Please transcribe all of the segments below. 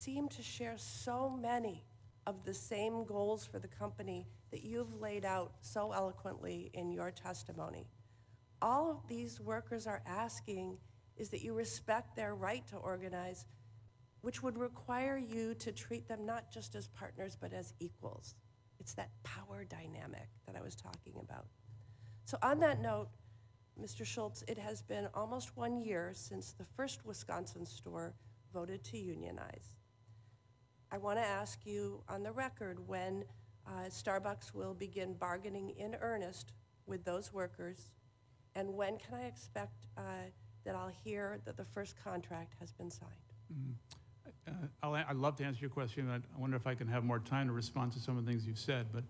seem to share so many of the same goals for the company that you've laid out so eloquently in your testimony. All of these workers are asking is that you respect their right to organize, which would require you to treat them not just as partners, but as equals. It's that power dynamic that I was talking about. So on that note, Mr. Schultz, it has been almost 1 year since the first Wisconsin store voted to unionize. I want to ask you on the record when Starbucks will begin bargaining in earnest with those workers, and when can I expect that I'll hear that the first contract has been signed? I'd love to answer your question. I wonder if I can have more time to respond to some of the things you've said, but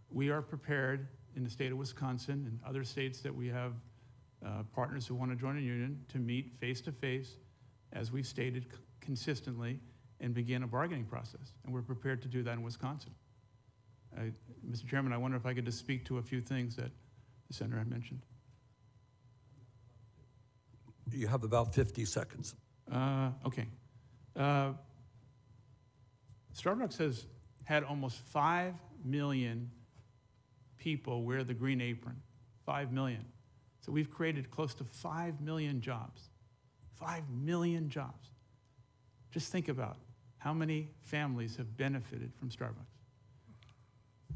we are prepared in the state of Wisconsin and other states that we have partners who want to join a union to meet face-to-face, as we've stated consistently, and begin a bargaining process. And we're prepared to do that in Wisconsin. Mr. Chairman, I wonder if I could just speak to a few things that the Senator had mentioned. You have about 50 seconds. Okay. Starbucks has had almost 5 million people wear the green apron. 5 million. So we've created close to 5 million jobs. 5 million jobs. Just think about how many families have benefited from Starbucks.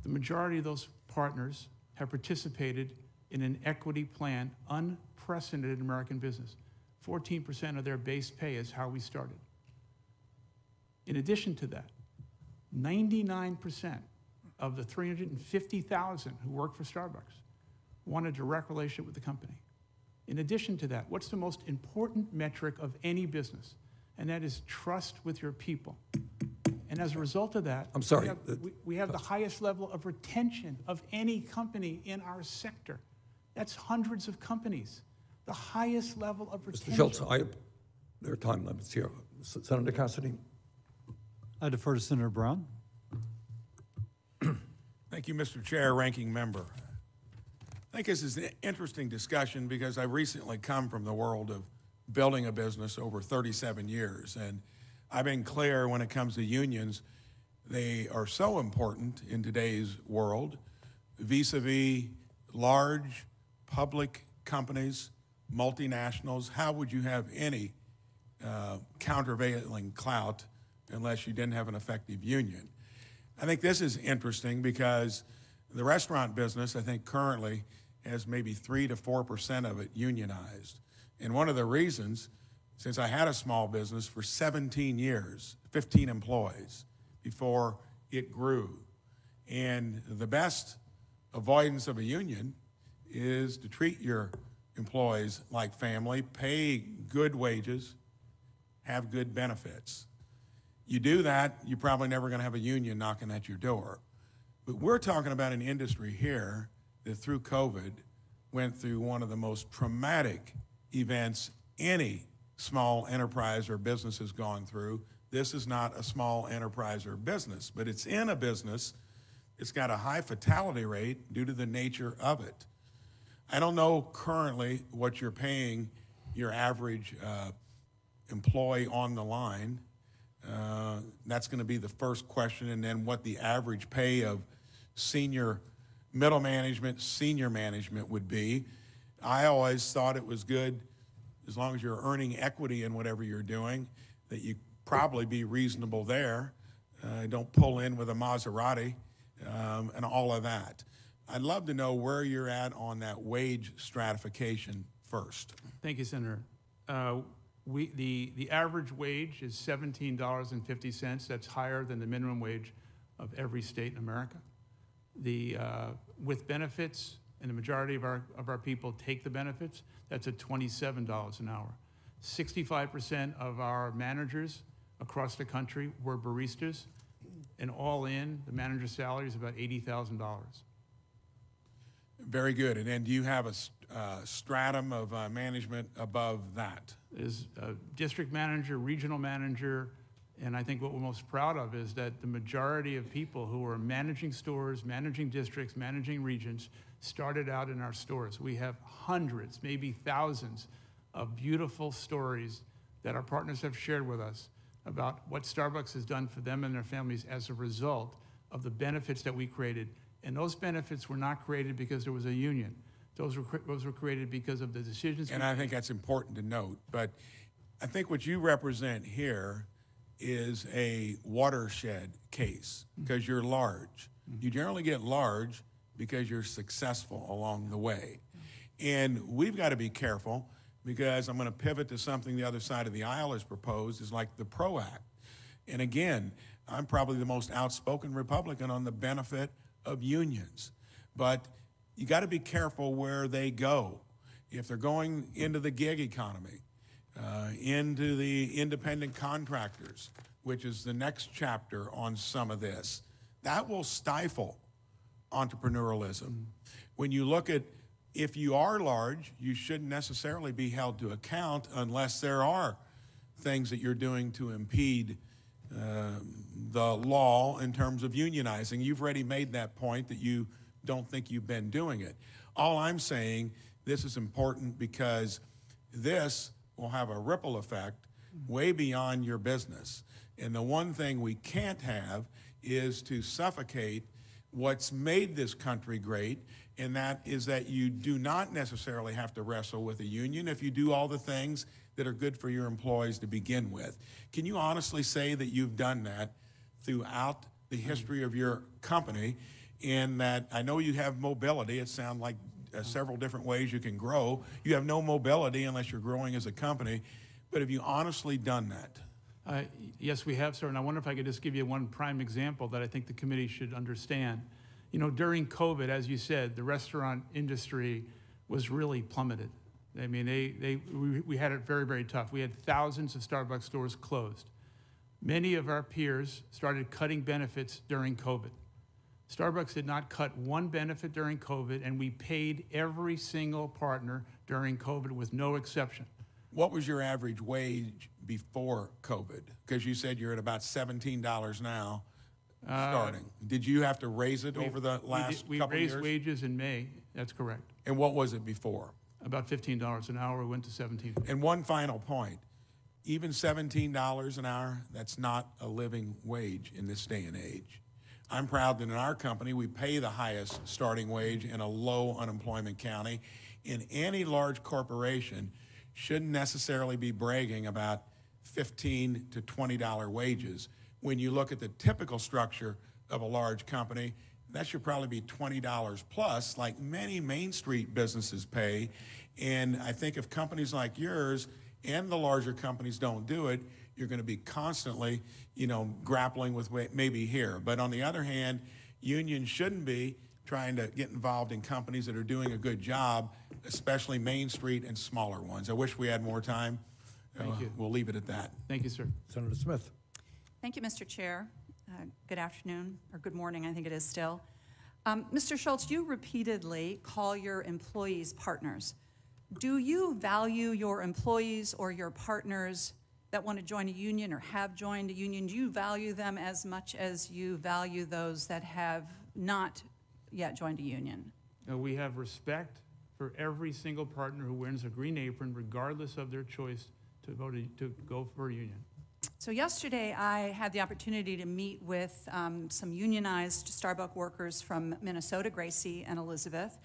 The majority of those partners have participated in an equity plan, unprecedented in American business. 14% of their base pay is how we started. In addition to that, 99% of the 350,000 who work for Starbucks want a direct relationship with the company. In addition to that, what's the most important metric of any business? And that is trust with your people. And as a result of that, I'm sorry. we have the highest level of retention of any company in our sector. That's hundreds of companies. The highest level of retention. Mr. Schultz, there are time limits here. Senator Cassidy. I defer to Senator Brown. Thank you, Mr. Chair, Ranking Member. I think this is an interesting discussion because I recently come from the world of building a business over 37 years. And I've been clear when it comes to unions, they are so important in today's world, vis-a-vis large public companies, multinationals. How would you have any countervailing clout unless you didn't have an effective union? I think this is interesting because the restaurant business, I think currently has maybe 3 to 4% of it unionized. And one of the reasons, since I had a small business for 17 years, 15 employees before it grew. And the best avoidance of a union is to treat your employees like family, pay good wages, have good benefits. You do that, you're probably never going to have a union knocking at your door. But we're talking about an industry here that through COVID went through one of the most traumatic events any small enterprise or business has gone through. This is not a small enterprise or business, but it's in a business. It's got a high fatality rate due to the nature of it. I don't know currently what you're paying your average employee on the line. That's going to be the first question, and then what the average pay of senior, middle management, senior management would be. I always thought it was good, as long as you're earning equity in whatever you're doing, that you probably be reasonable there. Don't pull in with a Maserati and all of that. I'd love to know where you're at on that wage stratification first. Thank you, Senator. The average wage is $17.50. That's higher than the minimum wage of every state in America. With benefits, and the majority of our people take the benefits, that's at $27 an hour. 65% of our managers across the country were baristas, and all in, the manager's salary is about $80,000. Very good. And then do you have a stratum of management above that? Is a district manager, regional manager, and I think what we're most proud of is that the majority of people who are managing stores, managing districts, managing regions, started out in our stores. We have hundreds, maybe thousands of beautiful stories that our partners have shared with us about what Starbucks has done for them and their families as a result of the benefits that we created. And those benefits were not created because there was a union. Those were created because of the decisions. And I think that's important to note. But I think what you represent here is a watershed case because you're large. You generally get large because you're successful along the way. And we've got to be careful because I'm going to pivot to something the other side of the aisle has proposed, is like the PRO Act. And again, I'm probably the most outspoken Republican on the benefit of unions. But you got to be careful where they go. If they're going into the gig economy, into the independent contractors, which is the next chapter on some of this, that will stifle entrepreneurialism. When you look at, if you are large, you shouldn't necessarily be held to account unless there are things that you're doing to impede the law in terms of unionizing. You've already made that point that you don't think you've been doing it. All I'm saying, this is important because this will have a ripple effect way beyond your business. And the one thing we can't have is to suffocate what's made this country great, and that is that you do not necessarily have to wrestle with a union if you do all the things that are good for your employees to begin with. Can you honestly say that you've done that throughout the history of your company, and that I know you have mobility? It sounds like several different ways you can grow. You have no mobility unless you're growing as a company, but have you honestly done that? Yes, we have, sir, and I wonder if I could just give you one prime example that I think the committee should understand. You know, during COVID, as you said, the restaurant industry was really plummeted. I mean, we had it very, very tough. We had thousands of Starbucks stores closed. Many of our peers started cutting benefits during COVID. Starbucks did not cut one benefit during COVID, and we paid every single partner during COVID with no exception. What was your average wage before COVID? Because you said you're at about $17 now starting. Did you have to raise it over the last couple of years? We raised wages in May, that's correct. And what was it before? About $15 an hour, we went to 17. And one final point, even $17 an hour, that's not a living wage in this day and age. I'm proud that in our company, we pay the highest starting wage in a low unemployment county. And any large corporation shouldn't necessarily be bragging about $15 to $20 wages. When you look at the typical structure of a large company, that should probably be $20 plus, like many Main Street businesses pay. And I think if companies like yours and the larger companies don't do it, you're going to be constantly, grappling with maybe here. But on the other hand, unions shouldn't be trying to get involved in companies that are doing a good job, especially Main Street and smaller ones. I wish we had more time. Thank you. We'll leave it at that. Thank you, sir. Senator Smith. Thank you, Mr. Chair. Good afternoon, or good morning, I think it is still. Mr. Schultz, you repeatedly call your employees partners. Do you value your employees or your partners that want to join a union or have joined a union? Do you value them as much as you value those that have not yet joined a union? We have respect for every single partner who wears a green apron, regardless of their choice to go for a union. So yesterday, I had the opportunity to meet with some unionized Starbucks workers from Minnesota, Gracie and Elizabeth,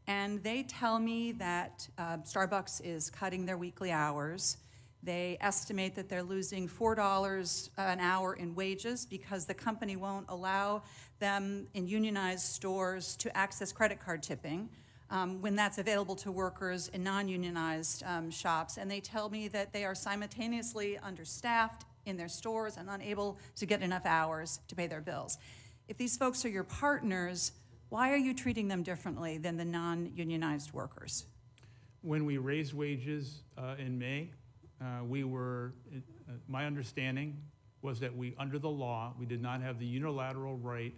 and they tell me that Starbucks is cutting their weekly hours. They estimate that they're losing $4 an hour in wages because the company won't allow them in unionized stores to access credit card tipping when that's available to workers in non-unionized shops. And they tell me that they are simultaneously understaffed in their stores and unable to get enough hours to pay their bills. If these folks are your partners, why are you treating them differently than the non-unionized workers? When we raised wages in May, my understanding was that under the law, we did not have the unilateral right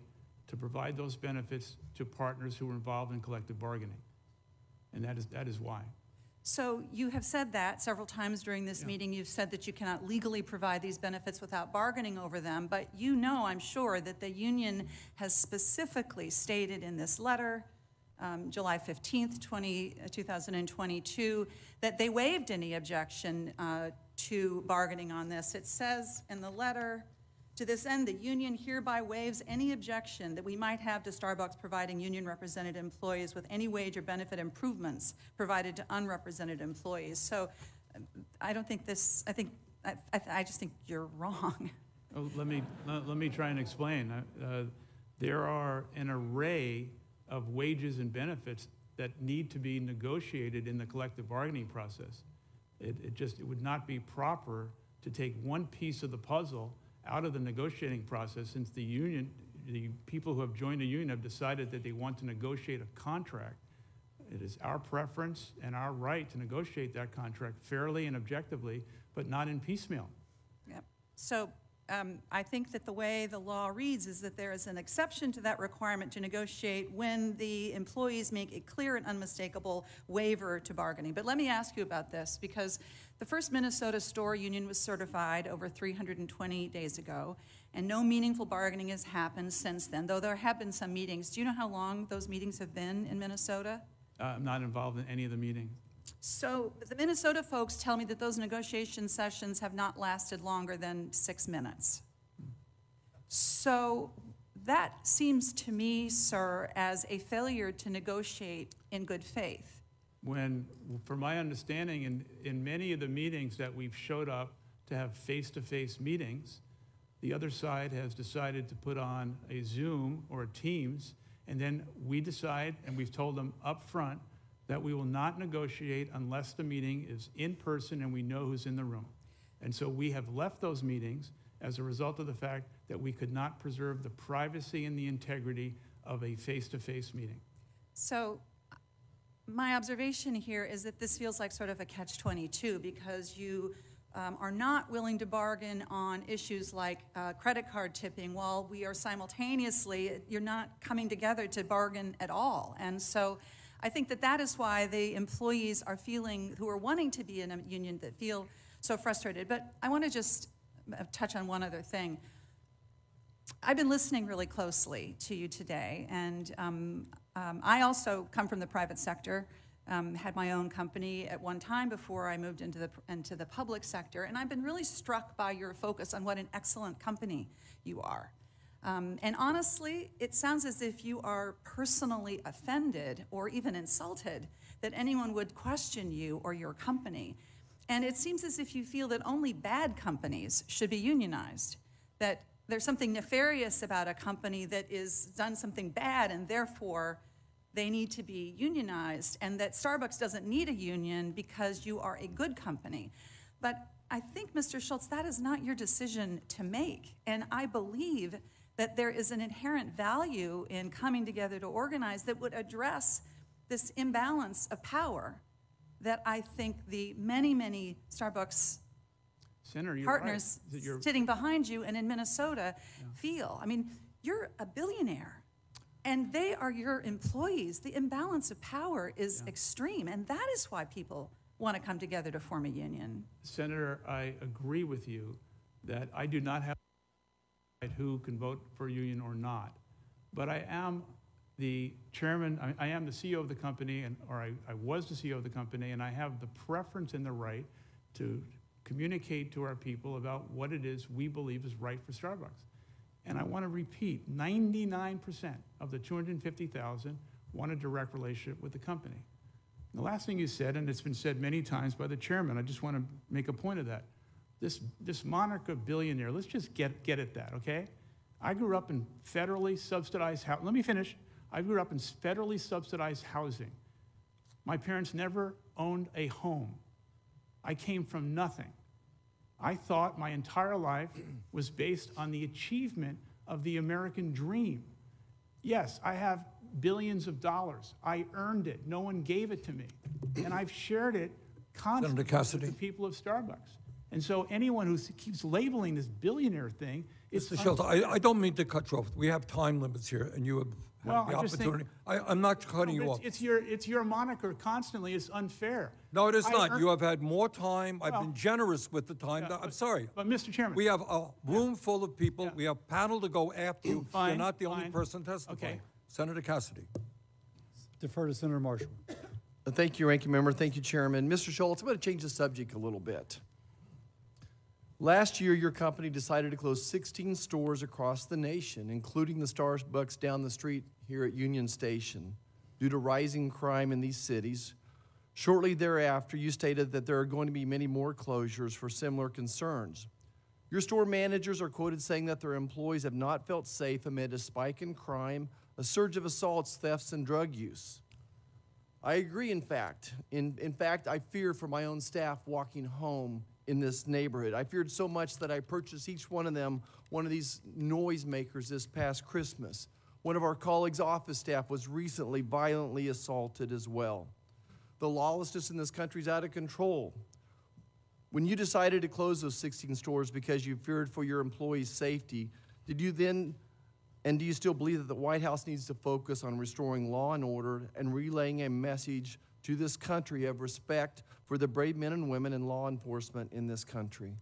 to provide those benefits to partners who were involved in collective bargaining. And that is why. So you have said that several times during this meeting. You've said that you cannot legally provide these benefits without bargaining over them, but you know, I'm sure, that the union has specifically stated in this letter, July 15th, 2022, that they waived any objection to bargaining on this. It says in the letter, to this end, the union hereby waives any objection that we might have to Starbucks providing union-represented employees with any wage or benefit improvements provided to unrepresented employees. So I don't think this, I just think you're wrong. Oh, let me try and explain. There are an array of wages and benefits that need to be negotiated in the collective bargaining process. It would not be proper to take one piece of the puzzle out of the negotiating process, since the people who have joined the union have decided that they want to negotiate a contract. It is our preference and our right to negotiate that contract fairly and objectively, but not in piecemeal. Yep. So I think that the way the law reads is that there is an exception to that requirement to negotiate when the employees make a clear and unmistakable waiver to bargaining. But let me ask you about this, because the first Minnesota store union was certified over 320 days ago, and no meaningful bargaining has happened since then, though there have been some meetings. Do you know how long those meetings have been in Minnesota? I'm not involved in any of the meetings. So the Minnesota folks tell me that those negotiation sessions have not lasted longer than 6 minutes. So that seems to me, sir, as a failure to negotiate in good faith. From my understanding, in many of the meetings that we've showed up to have face-to-face meetings, the other side has decided to put on a Zoom or a Teams, and then we decide, and we've told them up front, that we will not negotiate unless the meeting is in person and we know who's in the room. And so we have left those meetings as a result of the fact that we could not preserve the privacy and the integrity of a face-to-face meeting. So my observation here is that this feels like sort of a catch-22, because you are not willing to bargain on issues like credit card tipping, while we are simultaneously, you're not coming together to bargain at all. And so I think that that is why the employees are feeling, who are wanting to be in a union, that feel so frustrated. But I want to just touch on one other thing. I've been listening really closely to you today, and I also come from the private sector, had my own company at one time before I moved into the public sector, and I've been really struck by your focus on what an excellent company you are. And honestly, it sounds as if you are personally offended or even insulted that anyone would question you or your company. And it seems as if you feel that only bad companies should be unionized, that there's something nefarious about a company that is done something bad and therefore they need to be unionized, and that Starbucks doesn't need a union because you are a good company. But I think, Mr. Schultz, that is not your decision to make. And I believe that there is an inherent value in coming together to organize that would address this imbalance of power that I think the many, many Starbucks Senator, partners right. sitting behind you and in Minnesota feel. I mean, you're a billionaire, and they are your employees. The imbalance of power is extreme, and that is why people want to come together to form a union. Senator, I agree with you that I do not have who can vote for a union or not, but I am the chairman, I am the CEO of the company, or I was the CEO of the company, and I have the preference and the right to communicate to our people about what it is we believe is right for Starbucks. And I want to repeat, 99% of the 250,000 want a direct relationship with the company. And the last thing you said, and it's been said many times by the chairman, I just want to make a point of that. This monarch of billionaire, let's just get at that, okay? I grew up in federally subsidized housing. Let me finish. I grew up in federally subsidized housing. My parents never owned a home. I came from nothing. I thought my entire life was based on the achievement of the American dream. Yes, I have billions of dollars. I earned it. No one gave it to me. And I've shared it constantly with the people of Starbucks. And so anyone who keeps labeling this billionaire thing is... Mr. Schultz, I don't mean to cut you off. We have time limits here, and you have the opportunity. I'm not cutting you off. It's your moniker constantly. It's unfair. No, it is not. You have had more time. I've been generous with the time. I'm sorry. But, Mr. Chairman... We have a room full of people. We have a panel to go after you. You're not the only person testifying. Okay. Senator Cassidy. Defer to Senator Marshall. Thank you, Ranking Member. Thank you, Chairman. Mr. Schultz, I'm going to change the subject a little bit. Last year, your company decided to close 16 stores across the nation, including the Starbucks down the street here at Union Station, due to rising crime in these cities. Shortly thereafter, you stated that there are going to be many more closures for similar concerns. Your store managers are quoted saying that their employees have not felt safe amid a spike in crime, a surge of assaults, thefts, and drug use. I agree, in fact. In fact, I fear for my own staff walking home in this neighborhood. I feared so much that I purchased each one of them one of these noisemakers this past Christmas. One of our colleagues' office staff was recently violently assaulted as well. The lawlessness in this country is out of control. When you decided to close those 16 stores because you feared for your employees' safety, did you then, and do you still believe that the White House needs to focus on restoring law and order and relaying a message to this country of respect for the brave men and women in law enforcement in this country?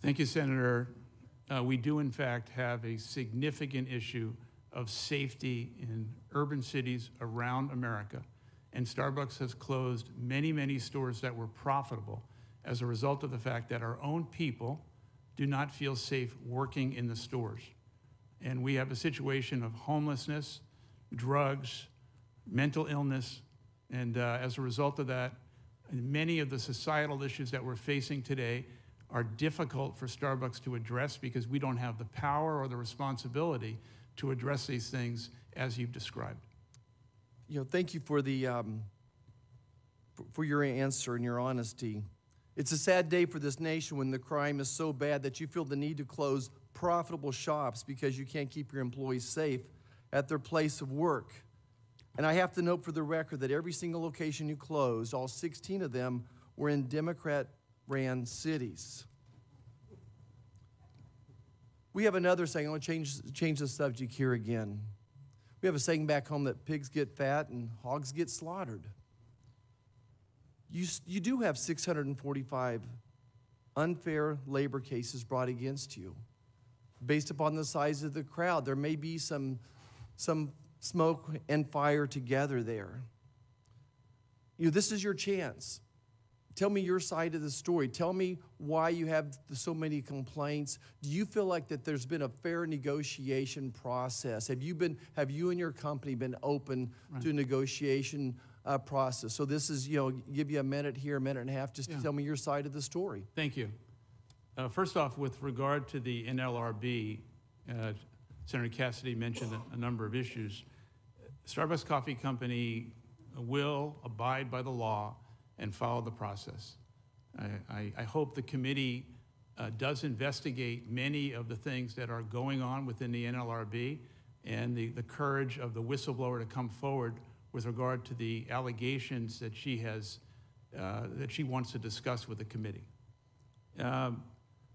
Thank you, Senator. We do, in fact, have a significant issue of safety in urban cities around America. And Starbucks has closed many, many stores that were profitable as a result of the fact that our own people do not feel safe working in the stores. And we have a situation of homelessness, drugs, mental illness, and as a result of that, many of the societal issues that we're facing today are difficult for Starbucks to address because we don't have the power or the responsibility to address these things as you've described. You know, thank you for the for your answer and your honesty. It's a sad day for this nation when the crime is so bad that you feel the need to close profitable shops because you can't keep your employees safe at their place of work. And I have to note for the record that every single location you closed, all 16 of them, were in Democrat-ran cities. We have another saying. I want to change the subject here again. We have a saying back home that pigs get fat and hogs get slaughtered. You do have 645 unfair labor cases brought against you. Based upon the size of the crowd, there may be some smoke and fire together there. You know, this is your chance. Tell me your side of the story. Tell me why you have so many complaints. Do you feel like that there's been a fair negotiation process? Have you and your company been open to negotiation process? So this is, give you a minute here, a minute and a half, just to tell me your side of the story. Thank you. First off, with regard to the NLRB, Senator Cassidy mentioned a number of issues. Starbucks Coffee Company will abide by the law and follow the process. I hope the committee does investigate many of the things that are going on within the NLRB and the courage of the whistleblower to come forward with regard to the allegations that she wants to discuss with the committee.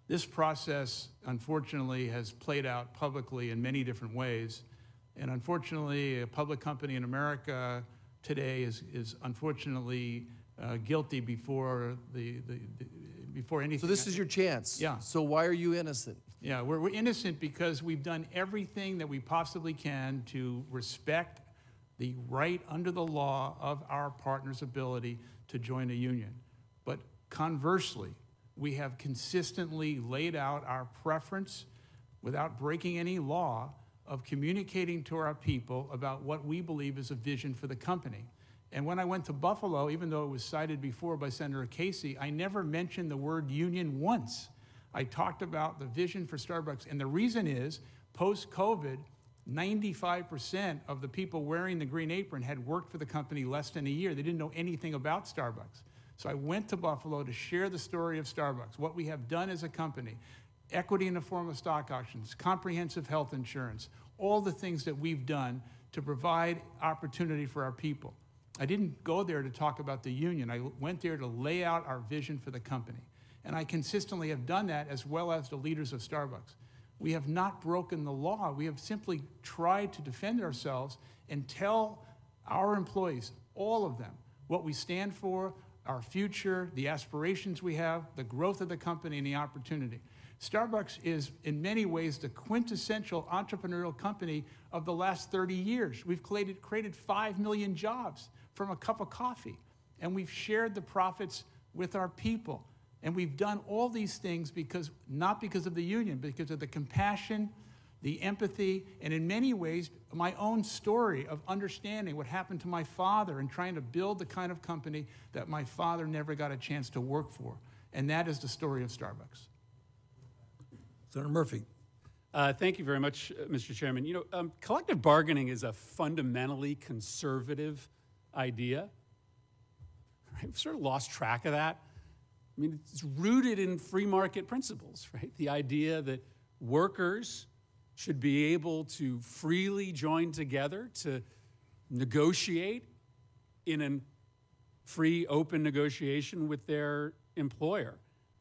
This process, unfortunately, has played out publicly in many different ways. And unfortunately, a public company in America today is unfortunately guilty before anything. So this is your chance. Yeah. So why are you innocent? Yeah, we're innocent because we've done everything that we possibly can to respect the right under the law of our partner's ability to join a union. But conversely, we have consistently laid out our preference without breaking any law of communicating to our people about what we believe is a vision for the company. And when I went to Buffalo, even though it was cited before by Senator Casey, I never mentioned the word union once. I talked about the vision for Starbucks. And the reason is, post-COVID, 95% of the people wearing the green apron had worked for the company less than a year. They didn't know anything about Starbucks. So I went to Buffalo to share the story of Starbucks, what we have done as a company, equity in the form of stock options, comprehensive health insurance, all the things that we've done to provide opportunity for our people. I didn't go there to talk about the union. I went there to lay out our vision for the company. And I consistently have done that, as well as the leaders of Starbucks. We have not broken the law. We have simply tried to defend ourselves and tell our employees, all of them, what we stand for, our future, the aspirations we have, the growth of the company, and the opportunity. Starbucks is, in many ways, the quintessential entrepreneurial company of the last 30 years. We've created 5 million jobs from a cup of coffee, and we've shared the profits with our people. And we've done all these things not because of the union, but because of the compassion, the empathy, and in many ways, my own story of understanding what happened to my father and trying to build the kind of company that my father never got a chance to work for. And that is the story of Starbucks. Senator Murphy. Thank you very much, Mr. Chairman. You know, collective bargaining is a fundamentally conservative idea. Right? We've sort of lost track of that. I mean, it's rooted in free market principles, right? The idea that workers should be able to freely join together to negotiate in a free, open negotiation with their employer.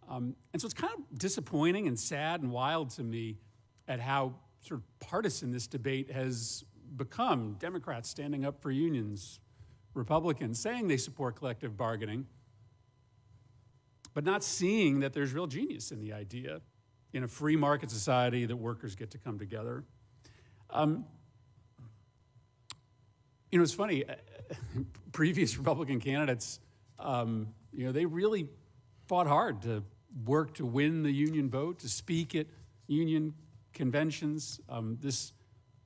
And so it's kind of disappointing and sad and wild to me at how sort of partisan this debate has become. Democrats standing up for unions, Republicans saying they support collective bargaining, but not seeing that there's real genius in the idea in a free market society that workers get to come together. You know, it's funny, previous Republican candidates, you know, they really fought hard to work to win the union vote, to speak at union conventions. This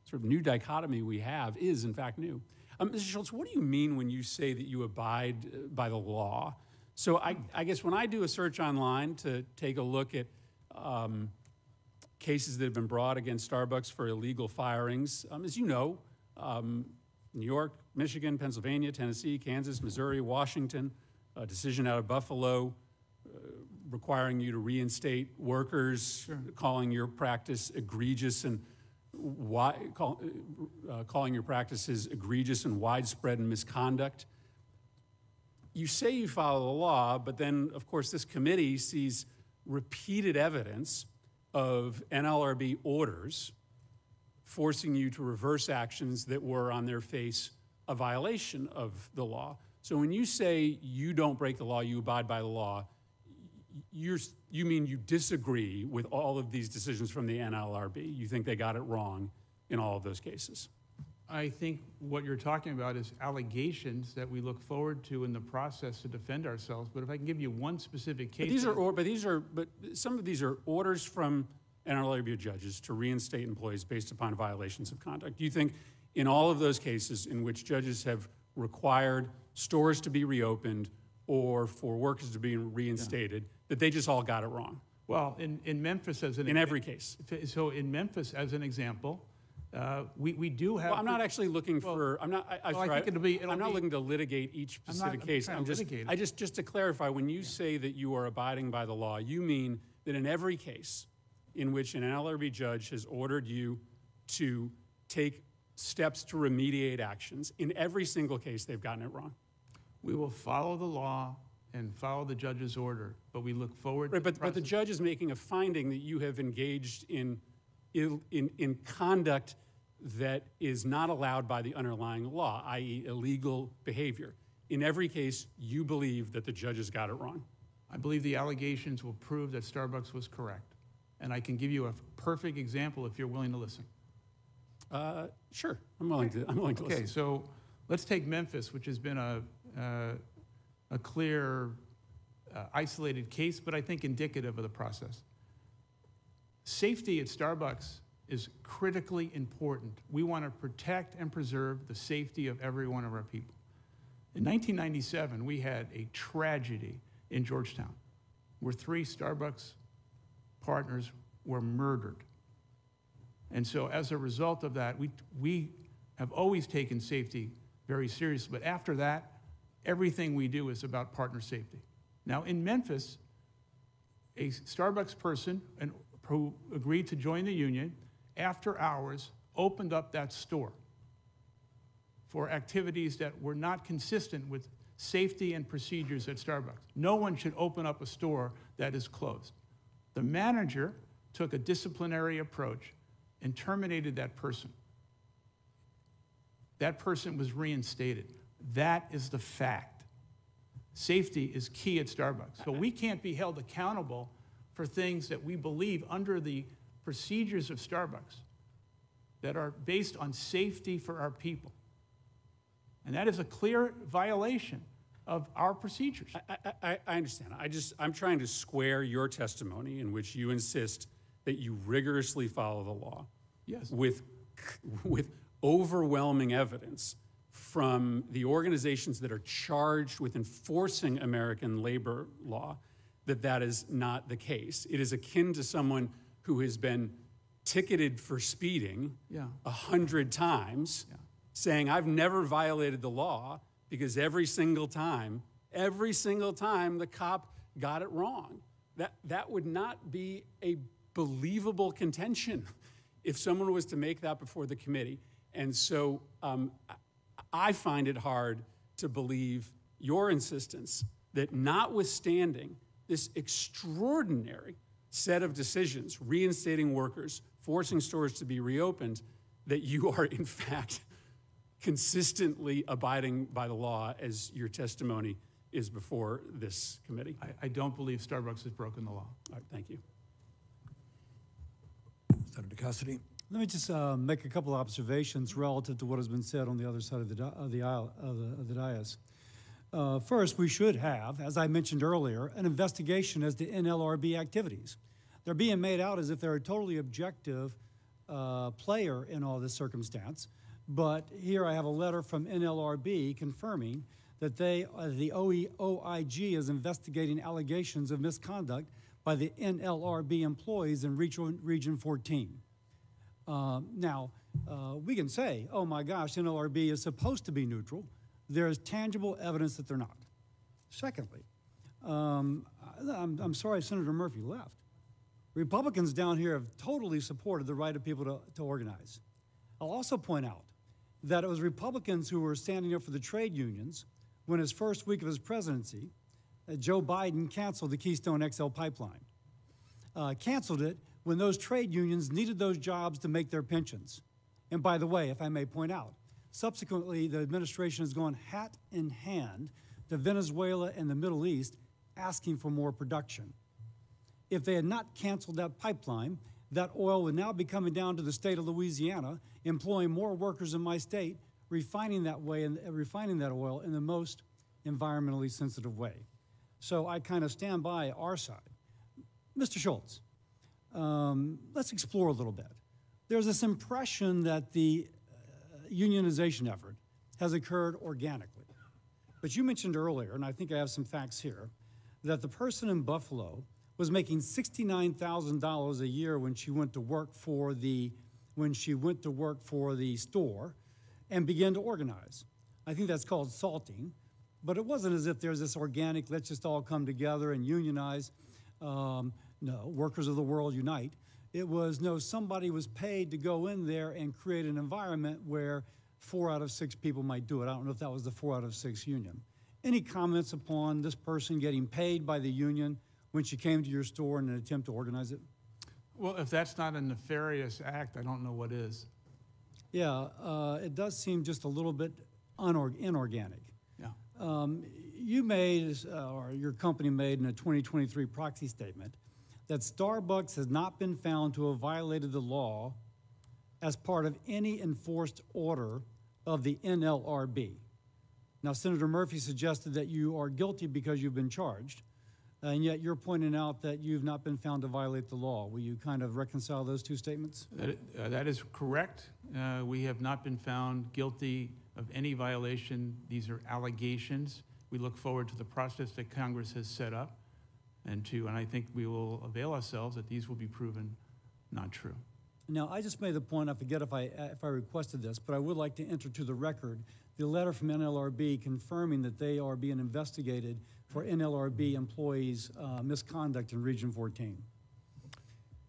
sort of new dichotomy we have is, in fact, new. Mr. Schultz, what do you mean when you say that you abide by the law? So I guess when I do a search online to take a look at cases that have been brought against Starbucks for illegal firings, as you know, New York, Michigan, Pennsylvania, Tennessee, Kansas, Missouri, Washington, a decision out of Buffalo requiring you to reinstate workers, sure, calling your practice egregious and calling your practices egregious and widespread in misconduct. You say you follow the law, but then, of course, this committee sees repeated evidence of NLRB orders forcing you to reverse actions that were on their face a violation of the law. So when you say you don't break the law, you abide by the law, you mean you disagree with all of these decisions from the NLRB? You think they got it wrong in all of those cases? I think what you're talking about is allegations that we look forward to in the process to defend ourselves. But if I can give you one specific case, but some of these are orders from NLRB judges to reinstate employees based upon violations of conduct. Do you think in all of those cases in which judges have required stores to be reopened or for workers to be reinstated, that they just all got it wrong? Well, in Memphis as an in every case. So in Memphis as an example, we do have. Well, I'm not actually looking for. I'm not. I'm not looking to litigate each specific case. Just to clarify, when you say that you are abiding by the law, you mean that in every case in which an NLRB judge has ordered you to take steps to remediate actions, in every single case they've gotten it wrong. We will follow the law and follow the judge's order, but we look forward to but the judge is making a finding that you have engaged in conduct that is not allowed by the underlying law, i.e. illegal behavior. In every case, you believe that the judges got it wrong. I believe the allegations will prove that Starbucks was correct. And I can give you a perfect example if you're willing to listen. Sure, I'm willing to listen. Okay, so let's take Memphis, which has been a clear, isolated case, but I think indicative of the process. Safety at Starbucks is critically important. We want to protect and preserve the safety of every one of our people. In 1997, we had a tragedy in Georgetown where 3 Starbucks partners were murdered. And so as a result of that, we have always taken safety very seriously. But after that, everything we do is about partner safety. Now, in Memphis, a Starbucks person who agreed to join the union, after hours, opened up that store for activities that were not consistent with safety and procedures at Starbucks. No one should open up a store that is closed. The manager took a disciplinary approach and terminated that person. That person was reinstated. That is the fact. Safety is key at Starbucks. So we can't be held accountable for things that we believe under the procedures of Starbucks that are based on safety for our people. And that is a clear violation of our procedures. I understand. I'm trying to square your testimony in which you insist that you rigorously follow the law. Yes. With overwhelming evidence from the organizations that are charged with enforcing American labor law that is not the case. It is akin to someone who has been ticketed for speeding 100 times, saying, I've never violated the law because every single time the cop got it wrong. That would not be a believable contention if someone was to make that before the committee. And so I find it hard to believe your insistence that notwithstanding this extraordinary set of decisions, reinstating workers, forcing stores to be reopened, that you are in fact consistently abiding by the law as your testimony is before this committee. I don't believe Starbucks has broken the law. All right, thank you. Senator Cassidy. Let me just make a couple of observations relative to what has been said on the other side of the aisle of the dais. First, we should have, as I mentioned earlier, an investigation as to NLRB activities. They're being made out as if they're a totally objective player in all this circumstance. But here I have a letter from NLRB confirming that the OIG is investigating allegations of misconduct by the NLRB employees in Region 14. Now, we can say, oh my gosh, NLRB is supposed to be neutral. There is tangible evidence that they're not. Secondly, I'm sorry Senator Murphy left. Republicans down here have totally supported the right of people to organize. I'll also point out that it was Republicans who were standing up for the trade unions when his first week of his presidency, Joe Biden canceled the Keystone XL pipeline. Canceled it when those trade unions needed those jobs to make their pensions. And by the way, if I may point out, subsequently the administration has gone hat in hand to Venezuela and the Middle East asking for more production. If they had not canceled that pipeline, that oil would now be coming down to the state of Louisiana, employing more workers in my state, refining that oil in the most environmentally sensitive way. So I kind of stand by our side. Mr. Schultz, let's explore a little bit. There's this impression that the unionization effort has occurred organically. But you mentioned earlier, and I think I have some facts here, that the person in Buffalo was making $69,000 a year when she went to work for the store and began to organize. I think that's called salting, but it wasn't as if there's this organic, let's just all come together and unionize. No, workers of the world unite. It was, no, somebody was paid to go in there and create an environment where 4 out of 6 people might do it. I don't know if that was the 4 out of 6 union. Any comments upon this person getting paid by the union when she came to your store in an attempt to organize it? Well, if that's not a nefarious act, I don't know what is. Yeah, it does seem just a little bit inorganic. Yeah. You made, or your company made in a 2023 proxy statement, that Starbucks has not been found to have violated the law as part of any enforced order of the NLRB. Now, Senator Murphy suggested that you are guilty because you've been charged, and yet you're pointing out that you've not been found to violate the law. Will you kind of reconcile those two statements? That is correct. We have not been found guilty of any violation. These are allegations. We look forward to the process that Congress has set up, and I think we will avail ourselves that these will be proven not true. Now, I just made the point, I forget if I requested this, but I would like to enter to the record the letter from NLRB confirming that they are being investigated for NLRB employees' misconduct in Region 14.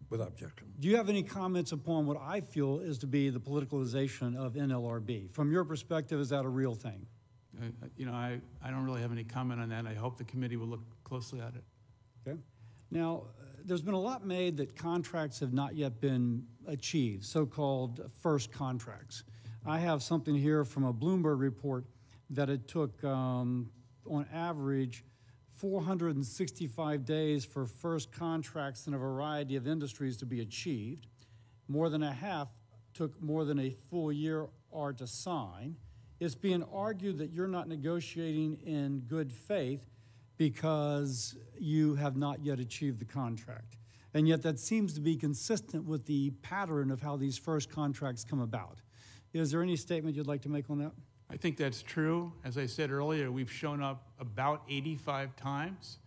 Without objection. Do you have any comments upon what I feel is to be the politicalization of NLRB? From your perspective, is that a real thing? I don't really have any comment on that. I hope the committee will look closely at it. Okay. Now, there's been a lot made that contracts have not yet been achieved, so-called first contracts. I have something here from a Bloomberg report that it took, on average, 465 days for first contracts in a variety of industries to be achieved. More than a half took more than a full year or to sign. it's being argued that you're not negotiating in good faith because you have not yet achieved the contract. And yet that seems to be consistent with the pattern of how these first contracts come about. Is there any statement you'd like to make on that? I think that's true. As I said earlier, we've shown up about 85 times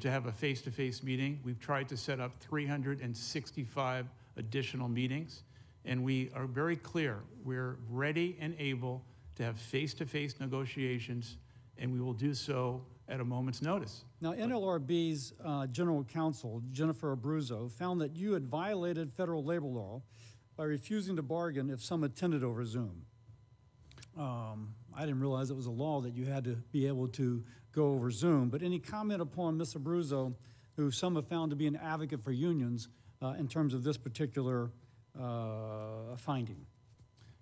to have a face-to-face meeting. We've tried to set up 365 additional meetings, and we are very clear. We're ready and able to have face-to-face negotiations, and we will do so at a moment's notice. Now, NLRB's General Counsel, Jennifer Abruzzo, found that you had violated federal labor law by refusing to bargain if some attended over Zoom. I didn't realize it was a law that you had to be able to go over Zoom, but any comment upon Ms. Abruzzo, who some have found to be an advocate for unions in terms of this particular finding?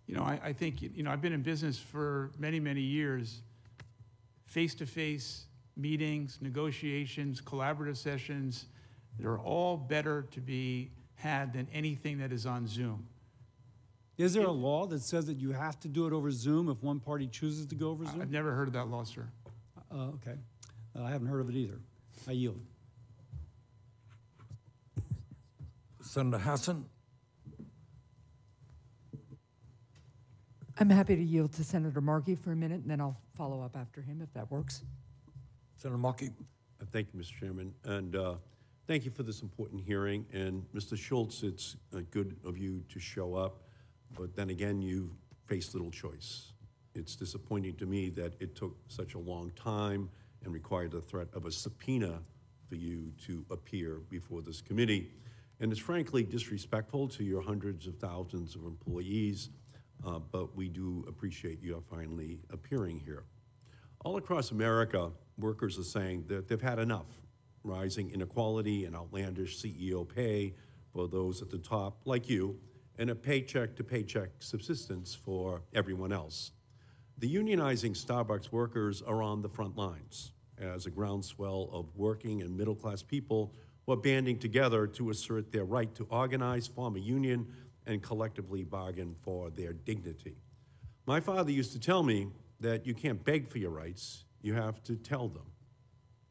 You know, I think, you know, I've been in business for many, many years. Face-to-face meetings, negotiations, collaborative sessions, they're all better to be had than anything that is on Zoom. Is there a law that says that you have to do it over Zoom if one party chooses to go over Zoom? I've never heard of that law, sir. Okay. I haven't heard of it either. I yield. Senator Hassan? I'm happy to yield to Senator Markey for a minute, and then I'll follow up after him, if that works. Senator Markey? Thank you, Mr. Chairman, and thank you for this important hearing. And Mr. Schultz, it's good of you to show up, but then again, you faced little choice. It's disappointing to me that it took such a long time and required the threat of a subpoena for you to appear before this committee. And it's frankly disrespectful to your hundreds of thousands of employees, but we do appreciate you finally appearing here. All across America, workers are saying that they've had enough. Rising inequality and outlandish CEO pay for those at the top, like you, and a paycheck-to-paycheck subsistence for everyone else. The unionizing Starbucks workers are on the front lines as a groundswell of working and middle-class people who are banding together to assert their right to organize, form a union, and collectively bargain for their dignity. My father used to tell me that you can't beg for your rights, you have to tell them.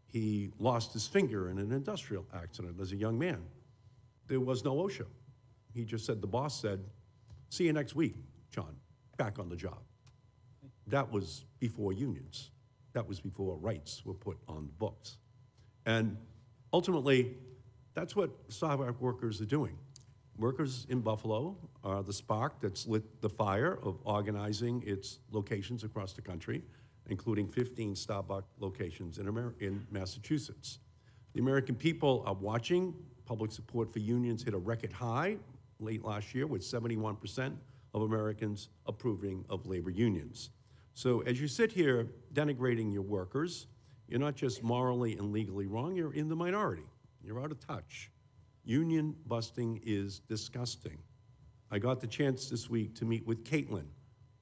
He lost his finger in an industrial accident as a young man. There was no OSHA. He just said, the boss said, see you next week, John, back on the job. That was before unions. That was before rights were put on the books. And ultimately, that's what Starbucks workers are doing. Workers in Buffalo are the spark that's lit the fire of organizing its locations across the country, including 15 Starbucks locations in Massachusetts. The American people are watching. Public support for unions hit a record high late last year with 71% of Americans approving of labor unions. So as you sit here denigrating your workers, you're not just morally and legally wrong, you're in the minority. You're out of touch. Union busting is disgusting. I got the chance this week to meet with Caitlin,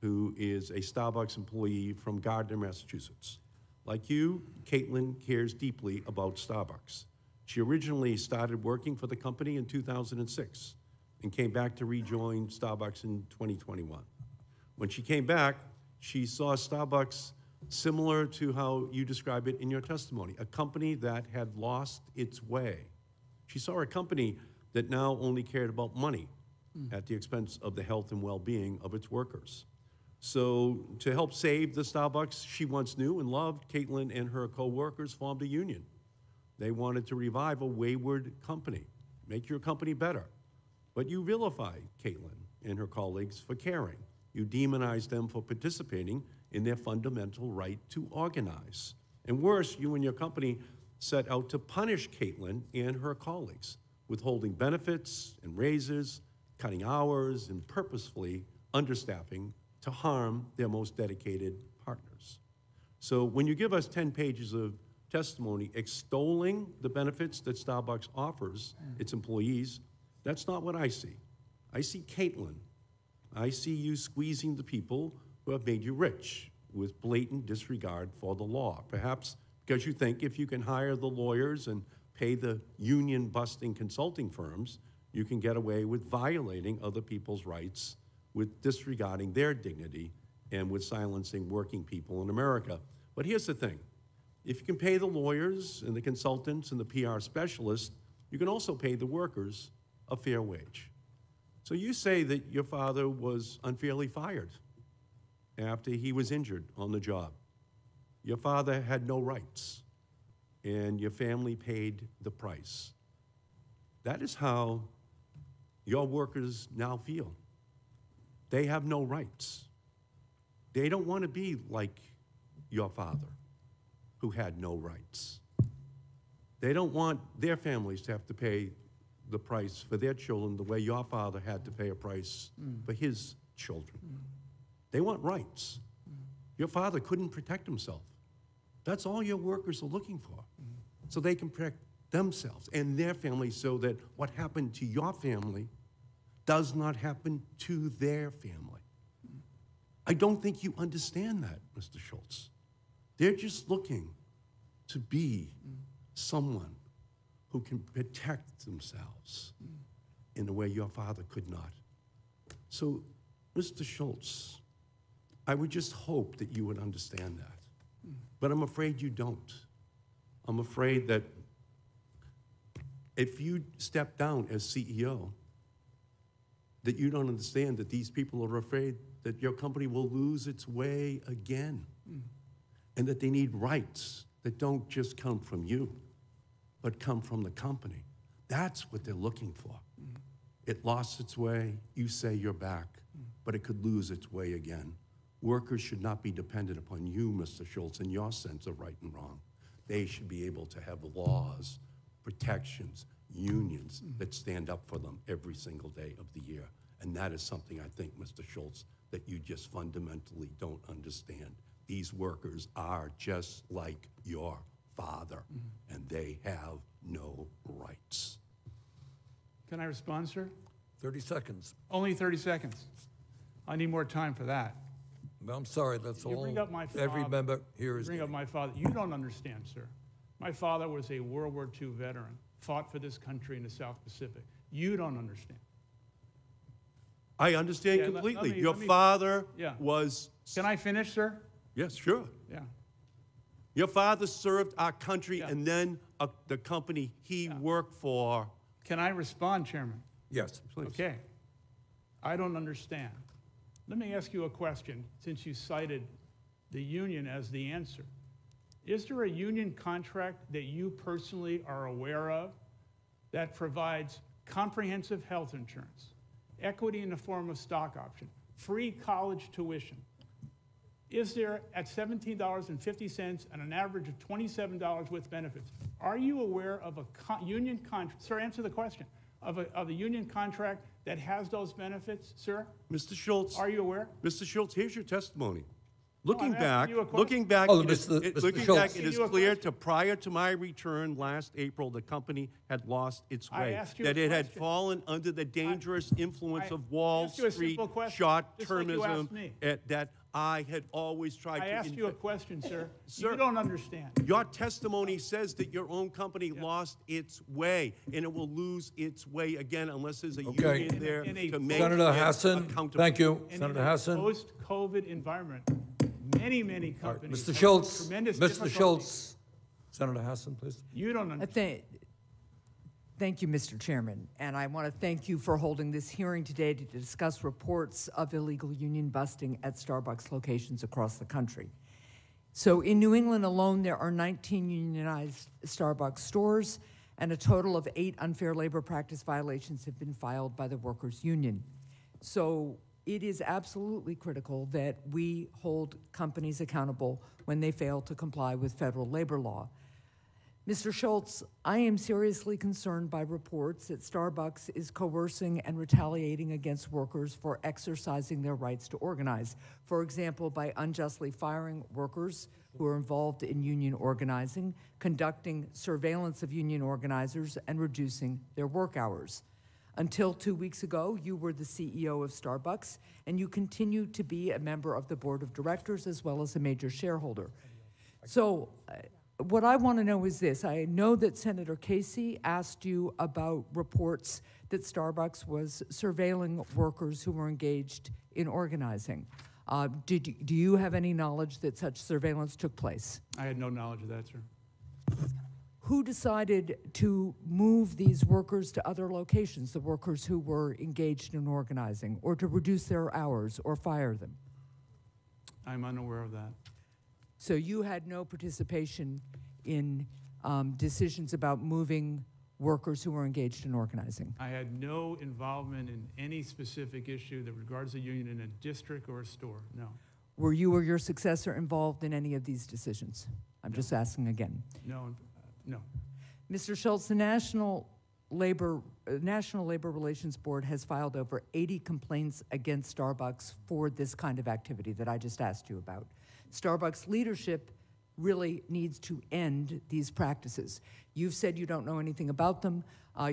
who is a Starbucks employee from Gardner, Massachusetts. Like you, Caitlin cares deeply about Starbucks. She originally started working for the company in 2006 and came back to rejoin Starbucks in 2021. When she came back, she saw Starbucks similar to how you describe it in your testimony, a company that had lost its way. She saw a company that now only cared about money at the expense of the health and well-being of its workers. So to help save the Starbucks she once knew and loved, Caitlin and her co-workers formed a union. They wanted to revive a wayward company, make your company better. But you vilify Caitlin and her colleagues for caring. You demonize them for participating in their fundamental right to organize. And worse, you and your company set out to punish Caitlin and her colleagues, withholding benefits and raises, cutting hours, and purposefully understaffing to harm their most dedicated partners. So when you give us 10 pages of testimony extolling the benefits that Starbucks offers its employees, that's not what I see. I see Caitlin. I see you squeezing the people who have made you rich with blatant disregard for the law. Perhaps because you think if you can hire the lawyers and pay the union-busting consulting firms, you can get away with violating other people's rights with disregarding their dignity and with silencing working people in America. But here's the thing. If you can pay the lawyers and the consultants and the PR specialists, you can also pay the workers a fair wage. So you say that your father was unfairly fired after he was injured on the job. Your father had no rights, and your family paid the price. That is how your workers now feel. They have no rights. They don't want to be like your father, who had no rights. They don't want their families to have to pay the price for their children the way your father had to pay a price for his children. They want rights. Your father couldn't protect himself. That's all your workers are looking for. So they can protect themselves and their families so that what happened to your family does not happen to their family. I don't think you understand that, Mr. Schultz. They're just looking to be someone who can protect themselves in a way your father could not. So, Mr. Schultz, I would just hope that you would understand that. But I'm afraid you don't. I'm afraid that if you step down as CEO, that you don't understand that these people are afraid that your company will lose its way again, and that they need rights that don't just come from you, but come from the company. That's what they're looking for. It lost its way, you say you're back, but it could lose its way again. Workers should not be dependent upon you, Mr. Schultz, and your sense of right and wrong. They should be able to have laws, protections, unions that stand up for them every single day of the year. And that is something I think, Mr. Schultz, that you just fundamentally don't understand. These workers are just like your father, and they have no rights. Can I respond, sir? 30 seconds. Only 30 seconds. I need more time for that. I'm sorry, that's You all bring up my every father. member here is Bring up getting. my father. You don't understand, sir. My father was a World War II veteran, fought for this country in the South Pacific. You don't understand. I understand Yeah, let completely. me- Your let me- father Yeah. was... Can I finish, sir? Yes, sure. Yeah. Your father served our country, Yeah. and then the company he worked for... Can I respond, Chairman? Yes. Please. Okay. I don't understand. Let me ask you a question, since you cited the union as the answer. Is there a union contract that you personally are aware of that provides comprehensive health insurance, equity in the form of stock option, free college tuition? Is there at $17.50 and an average of $27 with benefits? Are you aware of a union contract? Sir, answer the question. Of a union contract that has those benefits, sir? Mr. Schultz... Are you aware? Mr. Schultz, here's your testimony. I'm Looking asking back, you a question. looking back, Oh, it is- Mr. it- Mr. looking Schultz. back, it is You a clear question. to prior to my return last April, the company had lost its I way. asked you a That it had question. fallen under the dangerous influence I of Wall asked you a Street simple question, just like you short-termism asked me. that I had always tried I to... asked you a question, sir. Sir. You don't understand. Your testimony says that your own company lost its way, and it will lose its way again unless there's a Okay. union there In a to make Senator it Hassan, accountable. thank you. And Senator in a Hassan. post-COVID environment, many All right, companies Mr. have Schultz, tremendous Mr. difficulty. Schultz. Senator Hassan, please. You don't understand. Thank you, Mr. Chairman. And I want to thank you for holding this hearing today to discuss reports of illegal union busting at Starbucks locations across the country. So in New England alone, there are 19 unionized Starbucks stores, and a total of 8 unfair labor practice violations have been filed by the workers' union. So it is absolutely critical that we hold companies accountable when they fail to comply with federal labor law. Mr. Schultz, I am seriously concerned by reports that Starbucks is coercing and retaliating against workers for exercising their rights to organize. For example, by unjustly firing workers who are involved in union organizing, conducting surveillance of union organizers, and reducing their work hours. Until 2 weeks ago, you were the CEO of Starbucks, and you continue to be a member of the board of directors as well as a major shareholder. So, what I want to know is this. I know that Senator Casey asked you about reports that Starbucks was surveilling workers who were engaged in organizing. Do you have any knowledge that such surveillance took place? I had no knowledge of that, sir. Who decided to move these workers to other locations, the workers who were engaged in organizing, or to reduce their hours or fire them? I'm unaware of that. So you had no participation in decisions about moving workers who were engaged in organizing? I had no involvement in any specific issue that regards the union in a district or a store, no. Were you or your successor involved in any of these decisions? I'm just asking again. No, no. Mr. Schultz, the National Labor Relations Board has filed over 80 complaints against Starbucks for this kind of activity that I just asked you about. Starbucks leadership really needs to end these practices. You've said you don't know anything about them.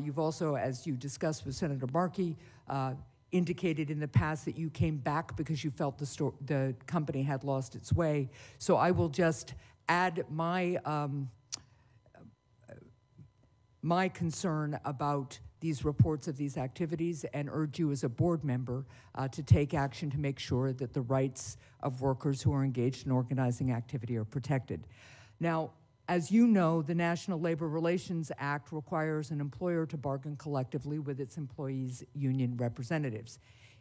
You've also, as you discussed with Senator Markey, indicated in the past that you came back because you felt the company had lost its way. So I will just add my my concern about these reports of these activities and urge you as a board member to take action to make sure that the rights of workers who are engaged in organizing activity are protected. Now, as you know, the National Labor Relations Act requires an employer to bargain collectively with its employees' union representatives.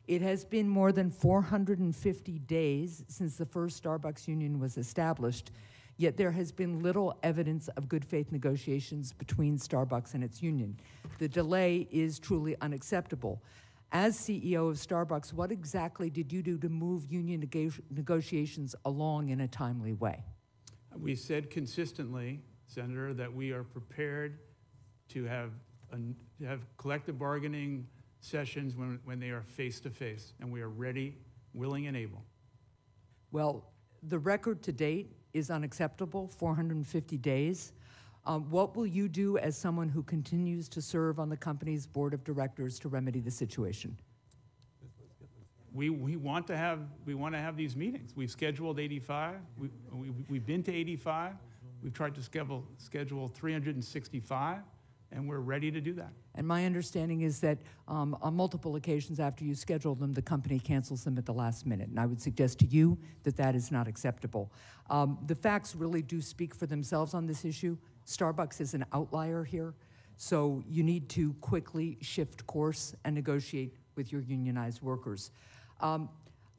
It has been more than 450 days since the first Starbucks union was established, yet there has been little evidence of good faith negotiations between Starbucks and its union. The delay is truly unacceptable. As CEO of Starbucks, what exactly did you do to move union negotiations along in a timely way? We said consistently, Senator, that we are prepared to have collective bargaining sessions when they are face-to-face, and we are ready, willing, and able. Well, the record to date is unacceptable, 450 days. What will you do as someone who continues to serve on the company's board of directors to remedy the situation? We want to have these meetings. We've scheduled 85. We've been to 85. We've tried to schedule 365, and we're ready to do that. And my understanding is that on multiple occasions after you schedule them, the company cancels them at the last minute. And I would suggest to you that that is not acceptable. The facts really do speak for themselves on this issue. Starbucks is an outlier here. So you need to quickly shift course and negotiate with your unionized workers.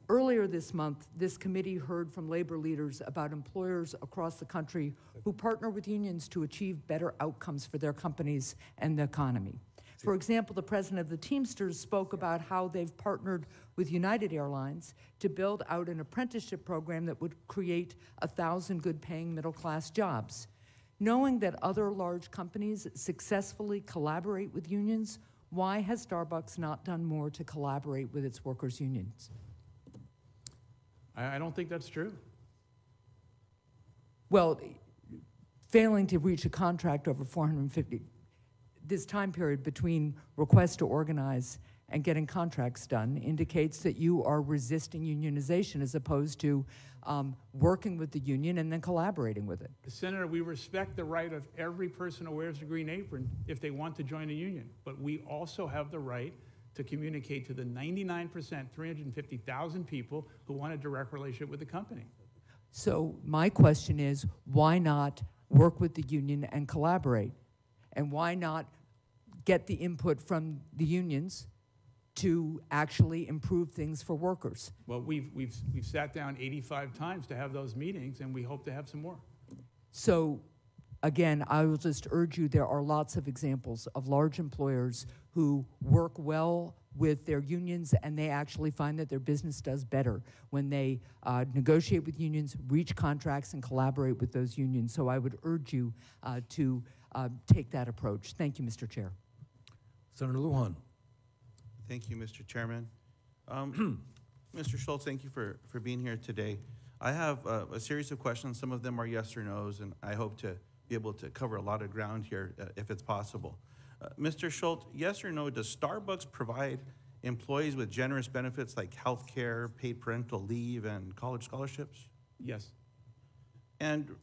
Earlier this month, this committee heard from labor leaders about employers across the country who partner with unions to achieve better outcomes for their companies and the economy. For example, the president of the Teamsters spoke about how they've partnered with United Airlines to build out an apprenticeship program that would create 1,000 good-paying middle-class jobs. Knowing that other large companies successfully collaborate with unions, why has Starbucks not done more to collaborate with its workers' unions? I don't think that's true. Well, failing to reach a contract over 450, this time period between request to organize and getting contracts done indicates that you are resisting unionization as opposed to working with the union and then collaborating with it. Senator, we respect the right of every person who wears a green apron if they want to join a union, but we also have the right to communicate to the 99%, 350,000 people who want a direct relationship with the company. So my question is, why not work with the union and collaborate? And why not get the input from the unions to actually improve things for workers? Well, we've sat down 85 times to have those meetings, and we hope to have some more. So again, I will just urge you, there are lots of examples of large employers who work well with their unions, and they actually find that their business does better when they negotiate with unions, reach contracts, and collaborate with those unions. So I would urge you to take that approach. Thank you, Mr. Chair. Senator Lujan. Thank you, Mr. Chairman. Mr. Schultz, thank you for being here today. I have a series of questions. Some of them are yes or no's, and I hope to be able to cover a lot of ground here if it's possible. Mr. Schultz, yes or no, does Starbucks provide employees with generous benefits like health care, paid parental leave, and college scholarships? Yes. And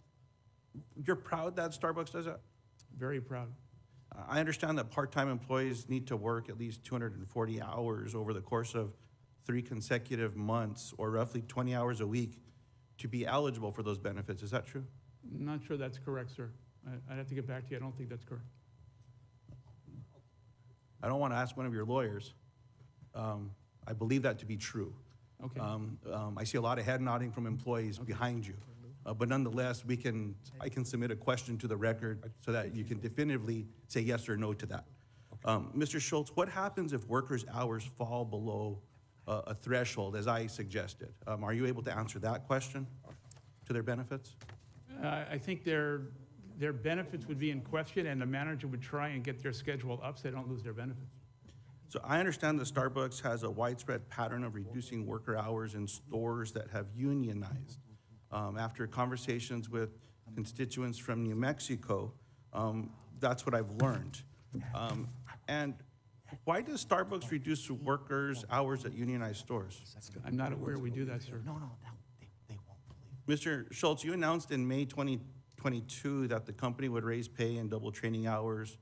you're proud that Starbucks does that? Very proud. I understand that part-time employees need to work at least 240 hours over the course of 3 consecutive months or roughly 20 hours a week to be eligible for those benefits. Is that true? I'm not sure that's correct, sir. I'd have to get back to you. I don't think that's correct. I don't want to ask one of your lawyers. I believe that to be true. Okay. I see a lot of head nodding from employees behind you. But nonetheless, I can submit a question to the record so that you can definitively say yes or no to that. Mr. Schultz, what happens if workers' hours fall below a threshold, as I suggested? Are you able to answer that question to their benefits? I think their benefits would be in question, and the manager would try and get their schedule up so they don't lose their benefits. So I understand that Starbucks has a widespread pattern of reducing worker hours in stores that have unionized. After conversations with constituents from New Mexico, that's what I've learned. And why does Starbucks reduce workers' hours at unionized stores? I'm not aware we do that, sir. Mr. Schultz, you announced in May 2022 that the company would raise pay and double training hours